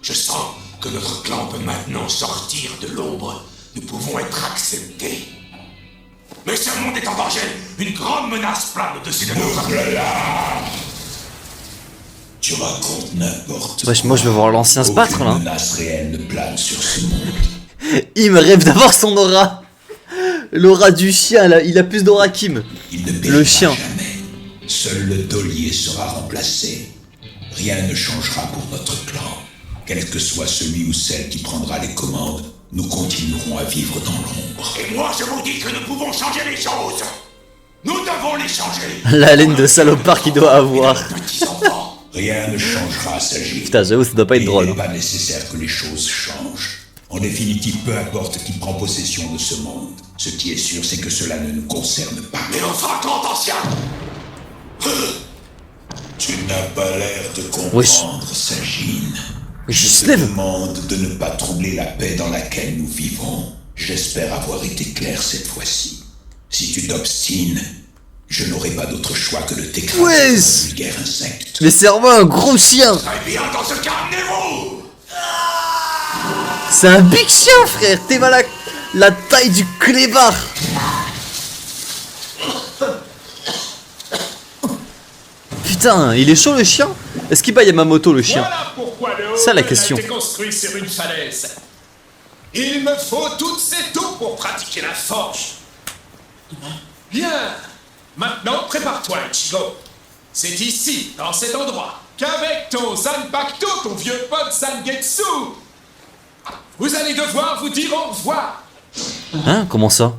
Je sens que notre clan peut maintenant sortir de l'ombre. Nous pouvons être acceptés. Mais ce monde est en danger. Une grande menace plane au-dessus de nous. Tu racontes n'importe quoi. Wesh, moi je veux voir l'ancien se battre là. Aucune menace réelle ne plane sur ce monde. Il me rêve d'avoir son aura. L'aura du chien là, il a plus d'aura qu'Im. Le chien. Jamais. Seul le taulier sera remplacé. Rien ne changera pour notre clan. Quel que soit celui ou celle qui prendra les commandes, nous continuerons à vivre dans l'ombre. Et moi, je vous dis que nous pouvons changer les choses. Nous devons les changer. La laine de salopard qu'il doit avoir. Rien ne changera, s'agit. Putain, j'avoue, ça doit pas être drôle. Il n'est pas nécessaire que les choses changent. En définitive, peu importe qui prend possession de ce monde. Ce qui est sûr, c'est que cela ne nous concerne pas. Mais enfin, grand ancien! Tu n'as pas l'air de comprendre, Sagine. Je te demande de ne pas troubler la paix dans laquelle nous vivons. J'espère avoir été clair cette fois-ci. Si tu t'obstines, je n'aurai pas d'autre choix que de t'écraser comme un vulgaire insecte. Mais c'est vraiment un gros chien. Très bien, dans ce cas, amenez-vous! C'est un big chien, frère. T'es mal la taille du clébard. Putain, il est chaud le chien. Est-ce qu'il bat Yamamoto le chien? Voilà pourquoi le haut Ça la a question. été construit sur une falaise. Il me faut toutes ces tours pour pratiquer la forge. Bien. Maintenant, prépare-toi, Ichigo. C'est ici, dans cet endroit, qu'avec ton Zanpakuto, ton vieux pote Zangetsu, vous allez devoir vous dire au revoir. Hein? Comment ça?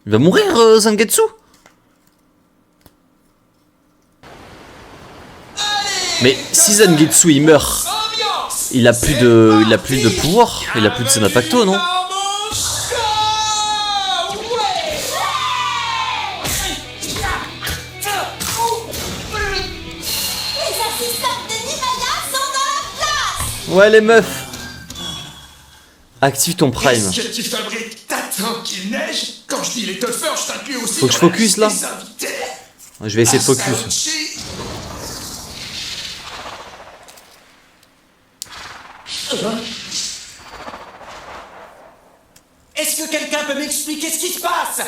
Il va mourir, Zangetsu? Mais si Zangetsu il meurt, il a plus de pouvoir, il a plus de Zanpakuto, non? Ouais, les meufs. Active ton prime. Qu'est-ce que tu fabriques? T'attends qu'il neige? Quand je dis les teufeurs, je t'inclus aussi. Faut que je focus là. Je vais essayer de focus. Est-ce que quelqu'un peut m'expliquer ce qui se passe?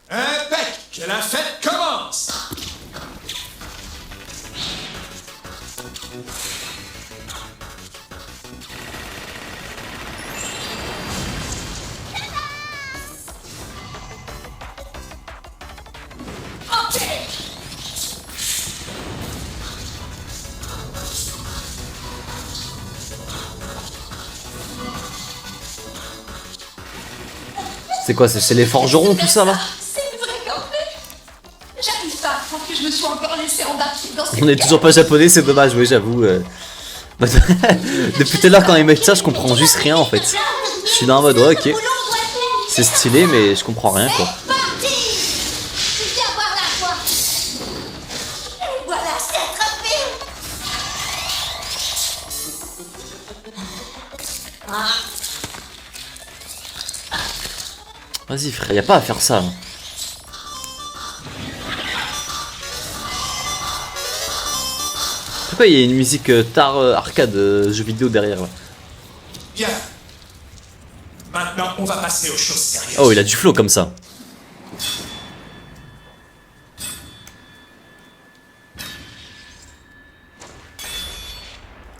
Impec, que la fête commence. C'est quoi, c'est les forgerons tout ça là? C'est vrai qu'en fait, j'arrive pas à croire que je me suis encore laissé embarquer dans cette On est toujours pas japonais, c'est dommage, oui j'avoue. Depuis tout à l'heure quand ils mettent ça, je comprends juste rien en fait. Je suis dans un mode ouais, ok. C'est stylé mais je comprends rien quoi. Viens voir la foi. Et voilà, c'est attrapé. Vas-y frère, y a pas à faire ça. Hein. Pourquoi il y a une musique tar arcade jeu vidéo derrière là? Bien. Maintenant, on va passer aux choses sérieuses. Oh, il a du flow comme ça.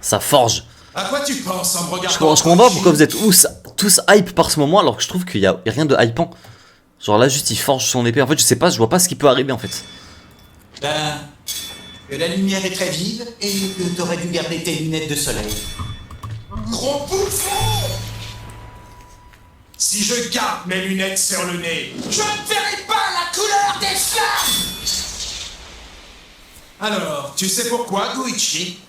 Ça forge. À quoi tu penses en me regardant? Je comprends pas pourquoi vous êtes tous hype par ce moment alors que je trouve qu'il y a rien de hypant. Genre là juste il forge son épée. En fait je sais pas, je vois pas ce qui peut arriver en fait. Ben, que la lumière est très vive et que t'aurais dû garder tes lunettes de soleil. Gros bouffon! Si je garde mes lunettes sur le nez, je ne verrai pas la couleur des flammes! Alors, tu sais pourquoi, Goichi?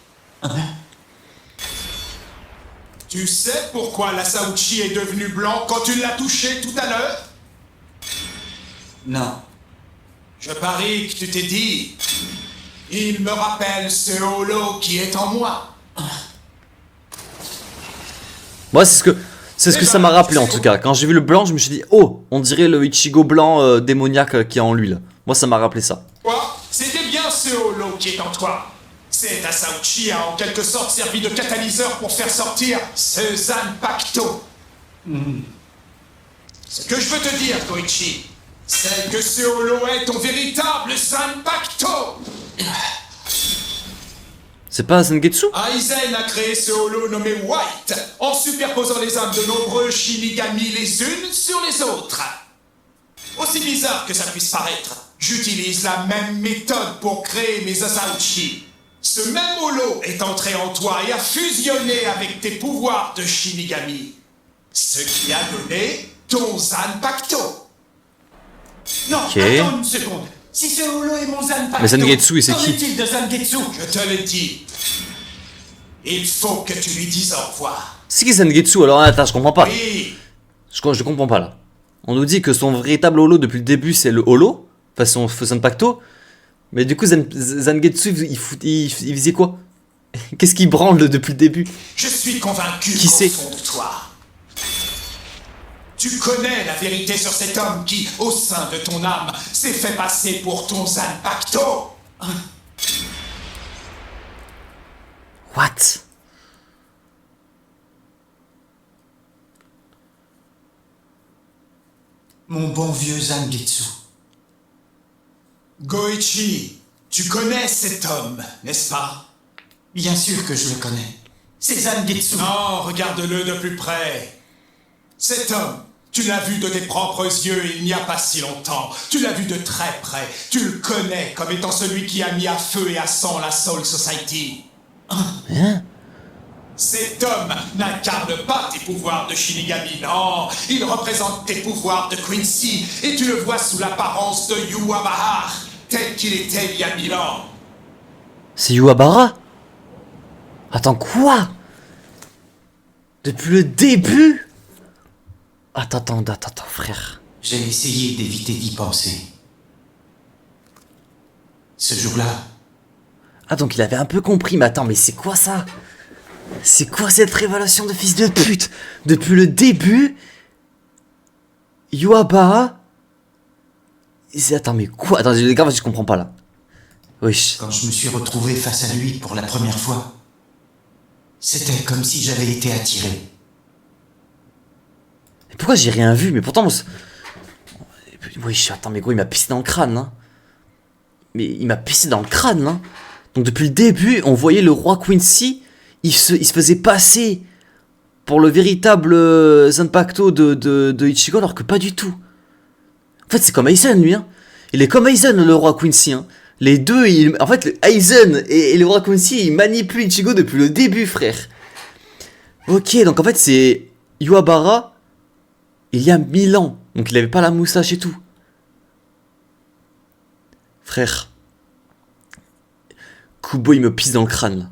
Tu sais pourquoi la Sauchi est devenu blanc quand tu l'as touché tout à l'heure? Non. Je parie que tu t'es dit... Il me rappelle ce holo qui est en moi. Moi c'est ce que ça m'a rappelé en tout cas. Quand j'ai vu le blanc je me suis dit oh on dirait le Ichigo blanc démoniaque qui est en lui là. Moi ça m'a rappelé ça. Quoi? C'était bien ce holo qui est en toi. Cette Asauchi a en quelque sorte servi de catalyseur pour faire sortir ce Zanpakuto. Ce que je veux te dire, Koichi, c'est que ce holo est ton véritable Zanpakuto. C'est pas Zangetsu? Aizen a créé ce holo nommé White en superposant les âmes de nombreux Shinigami les unes sur les autres. Aussi bizarre que ça puisse paraître, j'utilise la même méthode pour créer mes Asauchi. Ce même holo est entré en toi et a fusionné avec tes pouvoirs de Shinigami. Ce qui a donné ton Zanpakuto. Non, Ok. attends une seconde. Si ce holo est mon Zanpakuto, Mais Zangetsu, c'est qu'en qui? est-il de Zangetsu? Je te l'ai dit. Il faut que tu lui dises au revoir. C'est qui Zangetsu alors? Attends je comprends pas. Oui. Je comprends pas là. On nous dit que son véritable holo depuis le début c'est le holo. Enfin son Zanpakuto. Mais du coup Zangetsu il faisait quoi? Qu'est-ce qu'il branle depuis le début? Je suis convaincu Qui qu'au c'est? fond de toi, tu connais la vérité sur cet homme qui, au sein de ton âme, s'est fait passer pour ton Zanpakuto. What? Mon bon vieux Zangetsu. Goichi, tu connais cet homme, n'est-ce pas? Bien sûr que je le connais. C'est Zangetsu. Non, regarde-le de plus près. Cet homme, tu l'as vu de tes propres yeux il n'y a pas si longtemps. Tu l'as vu de très près. Tu le connais comme étant celui qui a mis à feu et à sang la Soul Society. Hein? Cet homme n'incarne pas tes pouvoirs de Shinigami, non. Il représente tes pouvoirs de Quincy et tu le vois sous l'apparence de Yhwach, tel qu'il était il y a 1000 ans. C'est Yhwach? Attends quoi? Depuis le début? Attends frère. J'ai essayé d'éviter d'y penser. Ce jour-là, Ah donc il avait un peu compris mais attends mais c'est quoi ça? C'est quoi cette révélation de fils de pute? Depuis le début, Yubara... Attends, mais quoi? Attends, les gars, je comprends pas là. Wesh. Quand je me suis retrouvé face à lui pour la première fois, c'était comme si j'avais été attiré. Mais pourquoi j'ai rien vu? Mais pourtant... Wesh, attends, mais gros, il m'a pissé dans le crâne, hein. Mais il m'a pissé dans le crâne, hein. Donc depuis le début, on voyait le roi Quincy, il se faisait passer pour le véritable Zanpakuto de Ichigo, alors que pas du tout. En fait, c'est comme Aizen, lui, hein. Il est comme Aizen, le roi Quincy, hein. Les deux, en fait, Aizen et le roi Quincy, ils manipulent Ichigo depuis le début, frère. Ok, donc en fait, c'est Yubara, il y a 1000 ans. Donc il avait pas la moustache et tout. Frère. Kubo, il me pisse dans le crâne,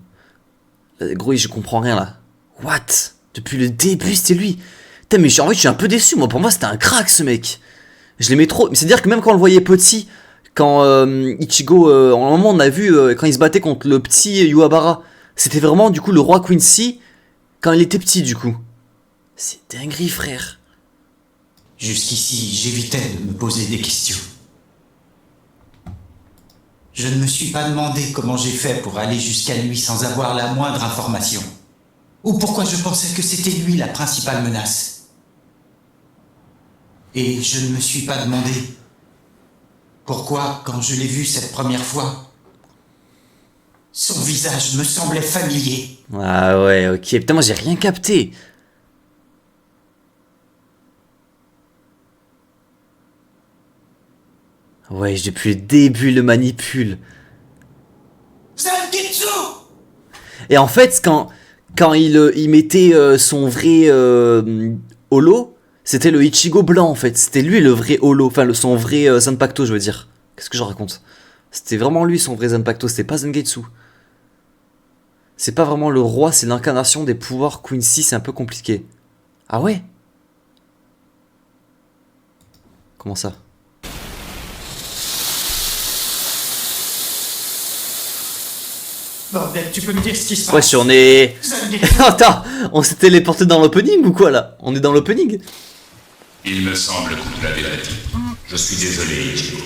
là. Gros, je comprends rien, là. What? Depuis le début, c'était lui. Putain, mais en fait, je suis un peu déçu, moi. Pour moi, c'était un crack, ce mec. Je l'aimais trop. Mais c'est-à-dire que même quand on le voyait petit, quand Ichigo, en un moment, on a vu, quand il se battait contre le petit Yubara, c'était vraiment, du coup, le roi Quincy, quand il était petit, du coup. C'est dinguerie, frère. Jusqu'ici, j'évitais de me poser des questions. Je ne me suis pas demandé comment j'ai fait pour aller jusqu'à lui sans avoir la moindre information. Ou pourquoi je pensais que c'était lui la principale menace. Et je ne me suis pas demandé pourquoi, quand je l'ai vu cette première fois, son visage me semblait familier. Ah ouais, ok. Putain, moi j'ai rien capté. Ouais, depuis le début, il le manipule. Zangetsu! Et en fait, quand il mettait son vrai holo, c'était le Ichigo blanc, en fait. C'était lui le vrai holo, enfin son vrai Zanpakuto, je veux dire. Qu'est-ce que je raconte? C'était vraiment lui son vrai Zanpakuto, c'était pas Zangetsu. C'est pas vraiment le roi, c'est l'incarnation des pouvoirs Quincy, c'est un peu compliqué. Ah ouais? Comment ça? Bordel, tu peux me dire ce qui se passe? Wesh, on est... Attends, on s'est téléporté dans l'opening ou quoi là? On est dans l'opening? Il me semble que tu l'avais dit. Je suis désolé, Ichigo.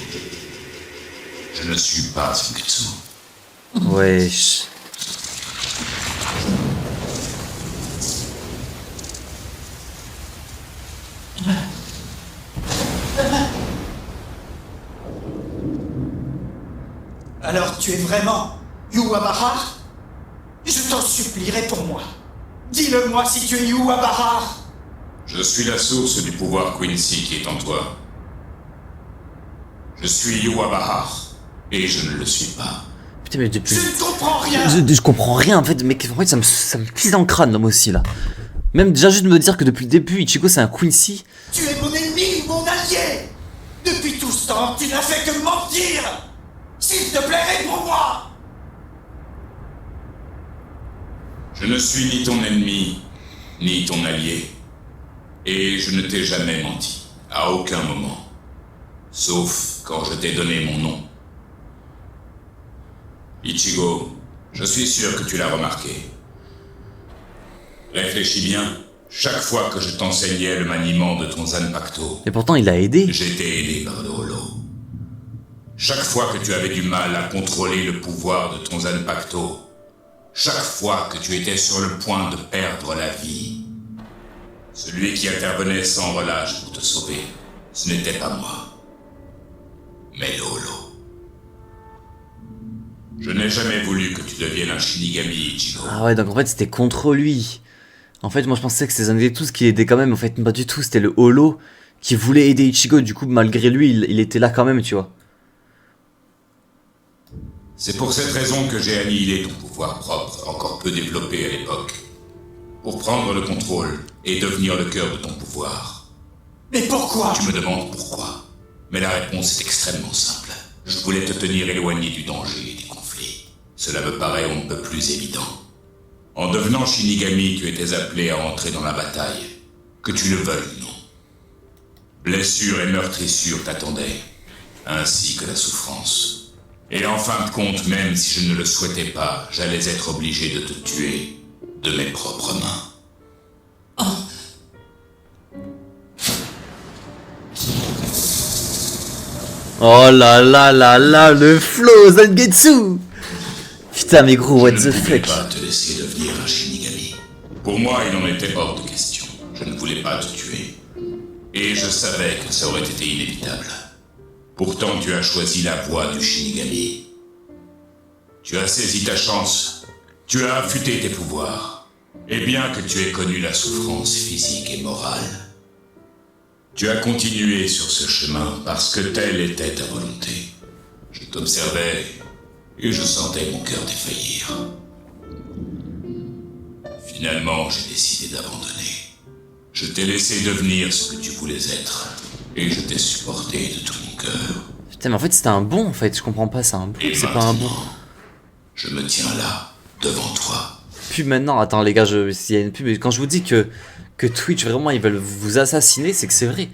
Je ne suis pas Zangetsu. Wesh. Alors tu es vraiment Yubara? Je t'en supplierai pour moi. Dis-le-moi si tu es Yubara. Je suis la source du pouvoir Quincy qui est en toi. Je suis Yubara, et je ne le suis pas. Putain, mais depuis... Je ne comprends rien. Je comprends rien, en fait, mec, en fait, ça me pisse dans le crâne, là, moi aussi, là. Même déjà juste de me dire que depuis le début, Ichigo, c'est un Quincy. Tu es mon ennemi ou mon allié? Depuis tout ce temps, tu n'as fait que mentir. S'il te plaît, réponds-moi. Je ne suis ni ton ennemi, ni ton allié. Et je ne t'ai jamais menti, à aucun moment. Sauf quand je t'ai donné mon nom. Ichigo, je suis sûr que tu l'as remarqué. Réfléchis bien, chaque fois que je t'enseignais le maniement de ton Zanpakuto, Et pourtant, il a aidé. j'étais aidé par le holo. Chaque fois que tu avais du mal à contrôler le pouvoir de ton Zanpakuto, chaque fois que tu étais sur le point de perdre la vie, celui qui intervenait sans relâche pour te sauver, ce n'était pas moi, mais le holo. Je n'ai jamais voulu que tu deviennes un Shinigami, Ichigo. Ah ouais, donc en fait, c'était contre lui. En fait, moi, je pensais que c'était Zangetsu qui l'aidait quand même. En fait, pas du tout. C'était le holo qui voulait aider Ichigo. Du coup, malgré lui, il était là quand même, tu vois. C'est pour cette raison que j'ai annihilé ton pouvoir propre, encore peu développé à l'époque. Pour prendre le contrôle et devenir le cœur de ton pouvoir. Mais pourquoi? Tu me demandes pourquoi. Mais la réponse est extrêmement simple. Je voulais te tenir éloigné du danger et du conflit. Cela me paraît on ne peut plus évident. En devenant Shinigami, tu étais appelé à entrer dans la bataille. Que tu le veuilles ou non. Blessures et meurtrissures t'attendaient, ainsi que la souffrance. Et en fin de compte, même si je ne le souhaitais pas, j'allais être obligé de te tuer, de mes propres mains. Oh là là là là, le flow Zangetsu. Putain mais gros, what the Je ne voulais fuck. pas te laisser devenir un Shinigami. Pour moi, il en était hors de question. Je ne voulais pas te tuer. Et je savais que ça aurait été inévitable. Pourtant, tu as choisi la voie du Shinigami. Tu as saisi ta chance. Tu as affûté tes pouvoirs. Et bien que tu aies connu la souffrance physique et morale, tu as continué sur ce chemin parce que telle était ta volonté. Je t'observais et je sentais mon cœur défaillir. Finalement, j'ai décidé d'abandonner. Je t'ai laissé devenir ce que tu voulais être et je t'ai supporté de tout mon cœur. Putain mais en fait c'était un bon en fait, je comprends pas, c'est un bon, c'est pas un bon. Je me tiens là, devant toi. Pub maintenant, attends les gars, s'il y a une pub, quand je vous dis que Twitch vraiment ils veulent vous assassiner, c'est que c'est vrai.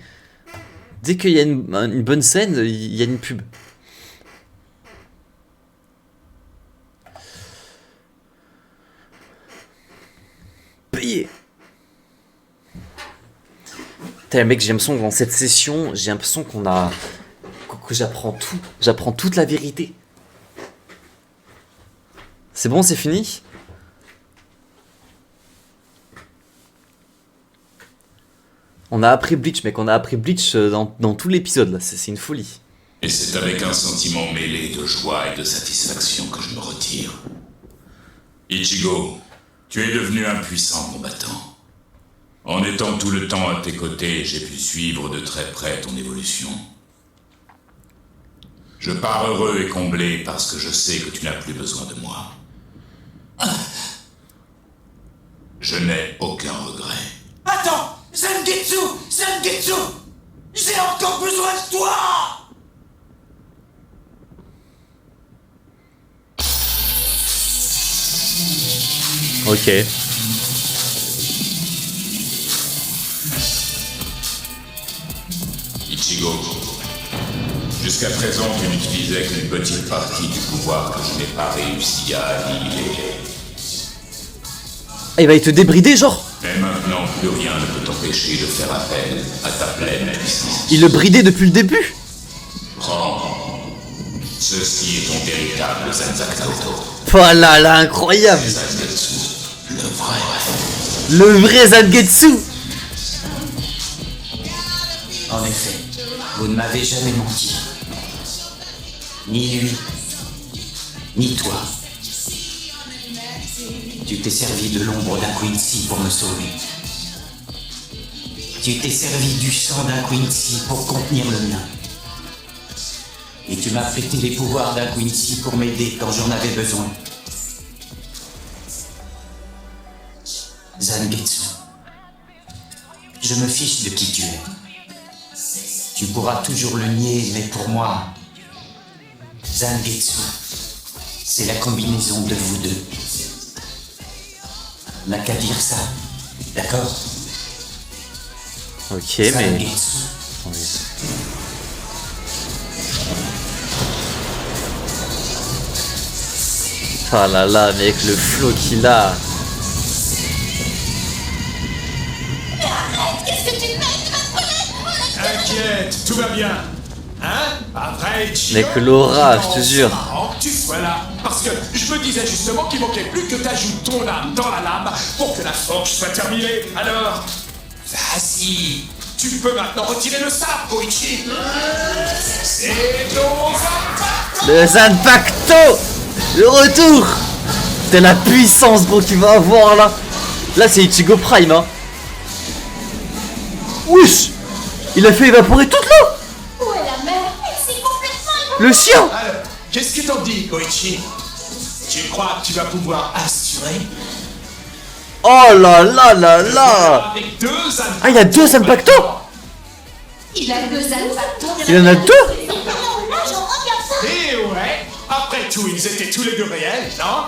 Dès qu'il y a une bonne scène, il y a une pub. Payé. Putain mec, j'ai l'impression que dans cette session, j'ai l'impression qu'on a... que j'apprends tout. J'apprends toute la vérité. C'est bon, c'est fini ? On a appris Bleach, mec, on a appris Bleach dans tout l'épisode, là, c'est une folie. Et c'est avec un sentiment mêlé de joie et de satisfaction que je me retire. Ichigo, tu es devenu un puissant combattant. En étant tout le temps à tes côtés, j'ai pu suivre de très près ton évolution. Je pars heureux et comblé parce que je sais que tu n'as plus besoin de moi. Je n'ai aucun regret. Attends! Zangetsu! Zangetsu! J'ai encore besoin de toi! Ok. Ichigo, jusqu'à présent tu n'utilisais qu'une petite partie du pouvoir que je n'ai pas réussi à annihiler. Ah, il va te débrider, genre? Mais maintenant, plus rien ne peut t'empêcher de faire appel à ta pleine puissance. Il le bridait depuis le début? Prends. Ceci est ton véritable Zanzakato. Oh là là, incroyable! Zangetsu, le vrai. Le vrai Zangetsu! En effet, vous ne m'avez jamais menti. Ni lui, ni toi. Tu t'es servi de l'ombre d'un Quincy pour me sauver. Tu t'es servi du sang d'un Quincy pour contenir le mien. Et tu m'as prêté les pouvoirs d'un Quincy pour m'aider quand j'en avais besoin. Zangetsu, je me fiche de qui tu es. Tu pourras toujours le nier, mais pour moi, Zangetsu, c'est la combinaison de vous deux. On n'a qu'à dire ça, d'accord? Ok, mais... Zangetsu. Oh là là, mais avec le flow qu'il a... Qu'est-ce que tu fais? Tu vas te brûler! T'inquiète, tout va bien. Hein? Pas vrai, Ichigo? Mec, l'aura, je te jure. Marrant que tu sois là. Parce que je me disais justement qu'il manquait plus que t'ajoutes ton âme dans la lame pour que la forge soit terminée. Alors, vas-y. Tu peux maintenant retirer le sabre, Koichi. C'est ton Zanpakuto. Le Zanpakuto! Le retour! T'as la puissance, gros, qu'il va avoir, là. Là, c'est Ichigo Prime, hein. Wesh! Il a fait évaporer toute l'eau! Où est la mer? Elle s'est complètement... Le chien! Alors, qu'est-ce que t'en dis, Koichi? Tu crois que tu vas pouvoir assurer? Oh là là là là! Avec deux Zanpakuto. Ah, il y a deux Zanpakuto! Il a deux Zanpakuto. Il en a deux? Là, j'en regarde ça. Et ouais, après tout, ils étaient tous les deux réels, non?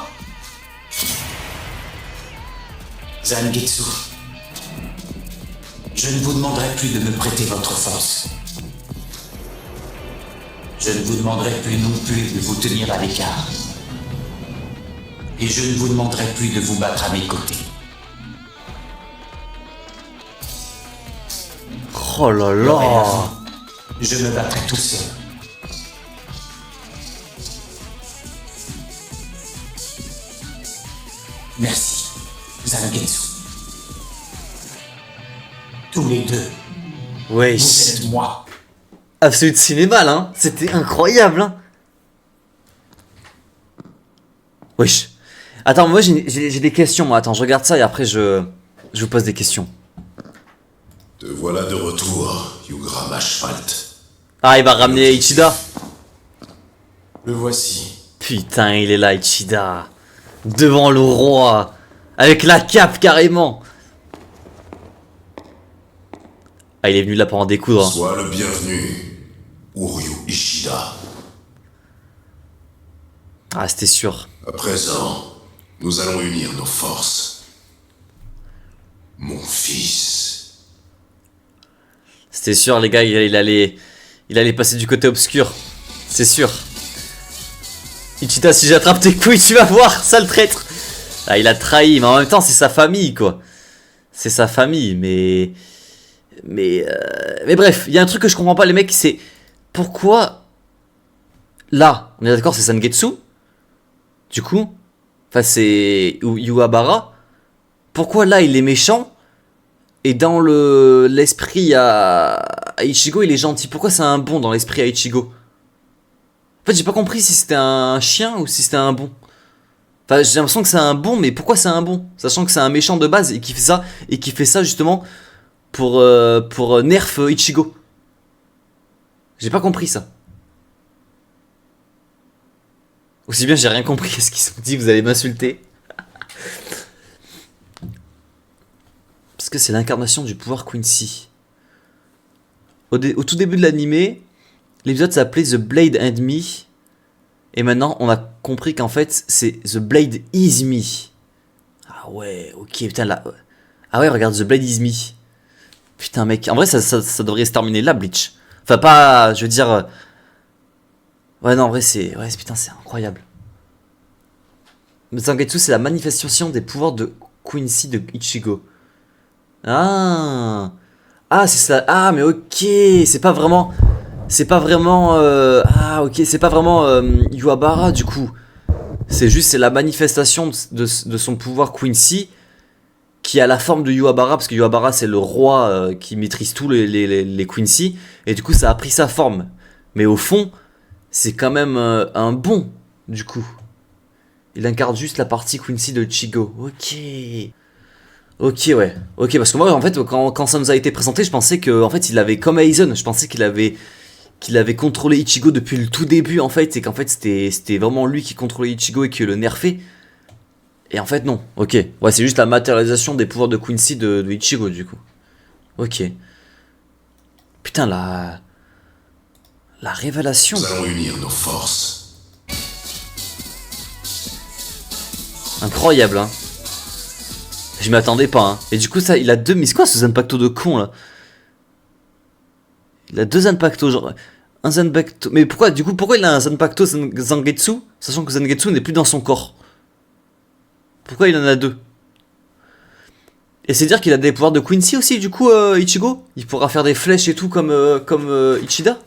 Zangetsu, je ne vous demanderai plus de me prêter votre force. Je ne vous demanderai plus non plus de vous tenir à l'écart. Et je ne vous demanderai plus de vous battre à mes côtés. Oh là là. Je me battrai tout seul. Merci, Zangetsu. Tous les deux. Wesh. Vous êtes moi. Absolute cinéma là, hein. C'était incroyable hein. Wesh. Attends, moi j'ai des questions moi. Attends, je regarde ça et après je vous pose des questions. Te voilà de retour, Yugram Ashfalt. Ah, il va ramener Ichida. Le voici. Putain, il est là Ichida. Devant le roi. Avec la cape carrément. Ah, il est venu là pour en découdre. Sois le bienvenu, Uryu Ishida. Ah, c'était sûr. À présent, nous allons unir nos forces. Mon fils. C'était sûr, les gars, il allait passer du côté obscur. C'est sûr. Ichida, si j'attrape tes couilles, tu vas voir, sale traître. Ah, il a trahi, mais en même temps, c'est sa famille, quoi. C'est sa famille, mais bref, il y a un truc que je comprends pas, les mecs, c'est pourquoi là, on est d'accord, c'est Zangetsu. Du coup, enfin, c'est Yubara. Pourquoi là, il est méchant et dans l'esprit à Ichigo, il est gentil. Pourquoi c'est un bon dans l'esprit à Ichigo? En fait, j'ai pas compris si c'était un chien ou si c'était un bon. Enfin, j'ai l'impression que c'est un bon, mais pourquoi c'est un bon? Sachant que c'est un méchant de base et qui fait ça justement pour nerf Ichigo. J'ai pas compris ça. Aussi bien j'ai rien compris à ce qu'ils se sont dit, vous allez m'insulter. Parce que c'est l'incarnation du pouvoir Quincy. Au tout début de l'animé, l'épisode s'appelait The Blade and Me. Et maintenant, on a compris qu'en fait, c'est The Blade is Me. Ah ouais, ok, putain, là... Ah ouais, regarde, The Blade is Me. Putain, mec, en vrai, ça devrait se terminer là, Bleach. Enfin, pas, je veux dire... Ouais, non, en vrai, c'est... Ouais, putain, c'est incroyable. Zangetsu, c'est la manifestation des pouvoirs de Quincy de Ichigo. Ah, c'est ça. Ah, mais ok, c'est pas vraiment... Ah, ok, c'est pas vraiment Yubara, du coup. C'est la manifestation de son pouvoir Quincy qui a la forme de Yubara, parce que Yubara, c'est le roi qui maîtrise tous les Quincy, et du coup, ça a pris sa forme. Mais au fond, c'est quand même un bon, du coup. Il incarne juste la partie Quincy de Ichigo. Ok, ouais. Ok, parce que moi, en fait, quand ça nous a été présenté, je pensais que, en fait, il avait comme Aizen. Je pensais qu'il avait contrôlé Ichigo depuis le tout début, en fait, et qu'en fait, c'était vraiment lui qui contrôlait Ichigo et qui le nerfait. Et en fait, non. Ok. Ouais, c'est juste la matérialisation des pouvoirs de Quincy de Ichigo, du coup. Ok. Putain, la révélation. Nous allons unir nos forces. Incroyable, hein. Je m'y attendais pas, hein. Et du coup, ça, il a deux... Mais c'est quoi ce Zanpakuto de con, là? Il a deux Zanpakuto, genre... Un Zanpakuto... Mais pourquoi il a un Zanpakuto Zangetsu, sachant que Zangetsu n'est plus dans son corps? Pourquoi il en a deux? Et c'est dire qu'il a des pouvoirs de Quincy aussi, du coup, Ichigo? Il pourra faire des flèches et tout comme Ichida?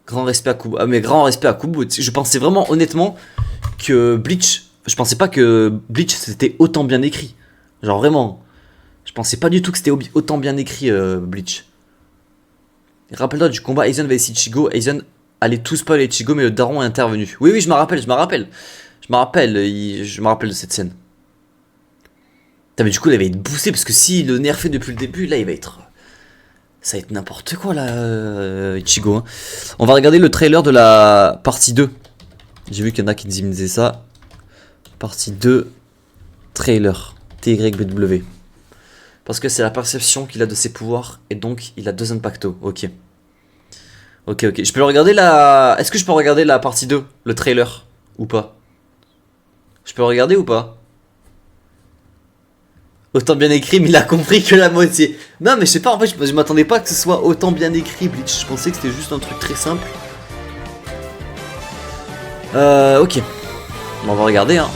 Grand respect à Kubo. Ah, mais grand respect à Kubo. Je pensais vraiment, honnêtement, que Bleach... Je pensais pas que Bleach c'était autant bien écrit. Genre vraiment. Je pensais pas du tout que c'était autant bien écrit, Bleach. Rappelle-toi du combat Aizen vs Ichigo. Aizen allait tout spoiler Ichigo, mais le daron est intervenu. Oui, je me rappelle. Je me rappelle de cette scène. Putain, mais du coup, il va être boosté, parce que s'il le nerfait depuis le début, là, il va être... Ça va être n'importe quoi, là, Ichigo. Hein. On va regarder le trailer de la partie 2. J'ai vu qu'il y en a qui me disaient ça. Partie 2, trailer, TYBW. Parce que c'est la perception qu'il a de ses pouvoirs, et donc il a deux Zanpakuto. Ok. Je peux regarder la... Est-ce que je peux regarder la partie 2, le trailer, ou pas? Je peux regarder ou pas? Autant bien écrit, mais il a compris que la moitié. Non, mais je sais pas, en fait, je m'attendais pas que ce soit autant bien écrit, Bleach. Je pensais que c'était juste un truc très simple. Ok. On va regarder, hein.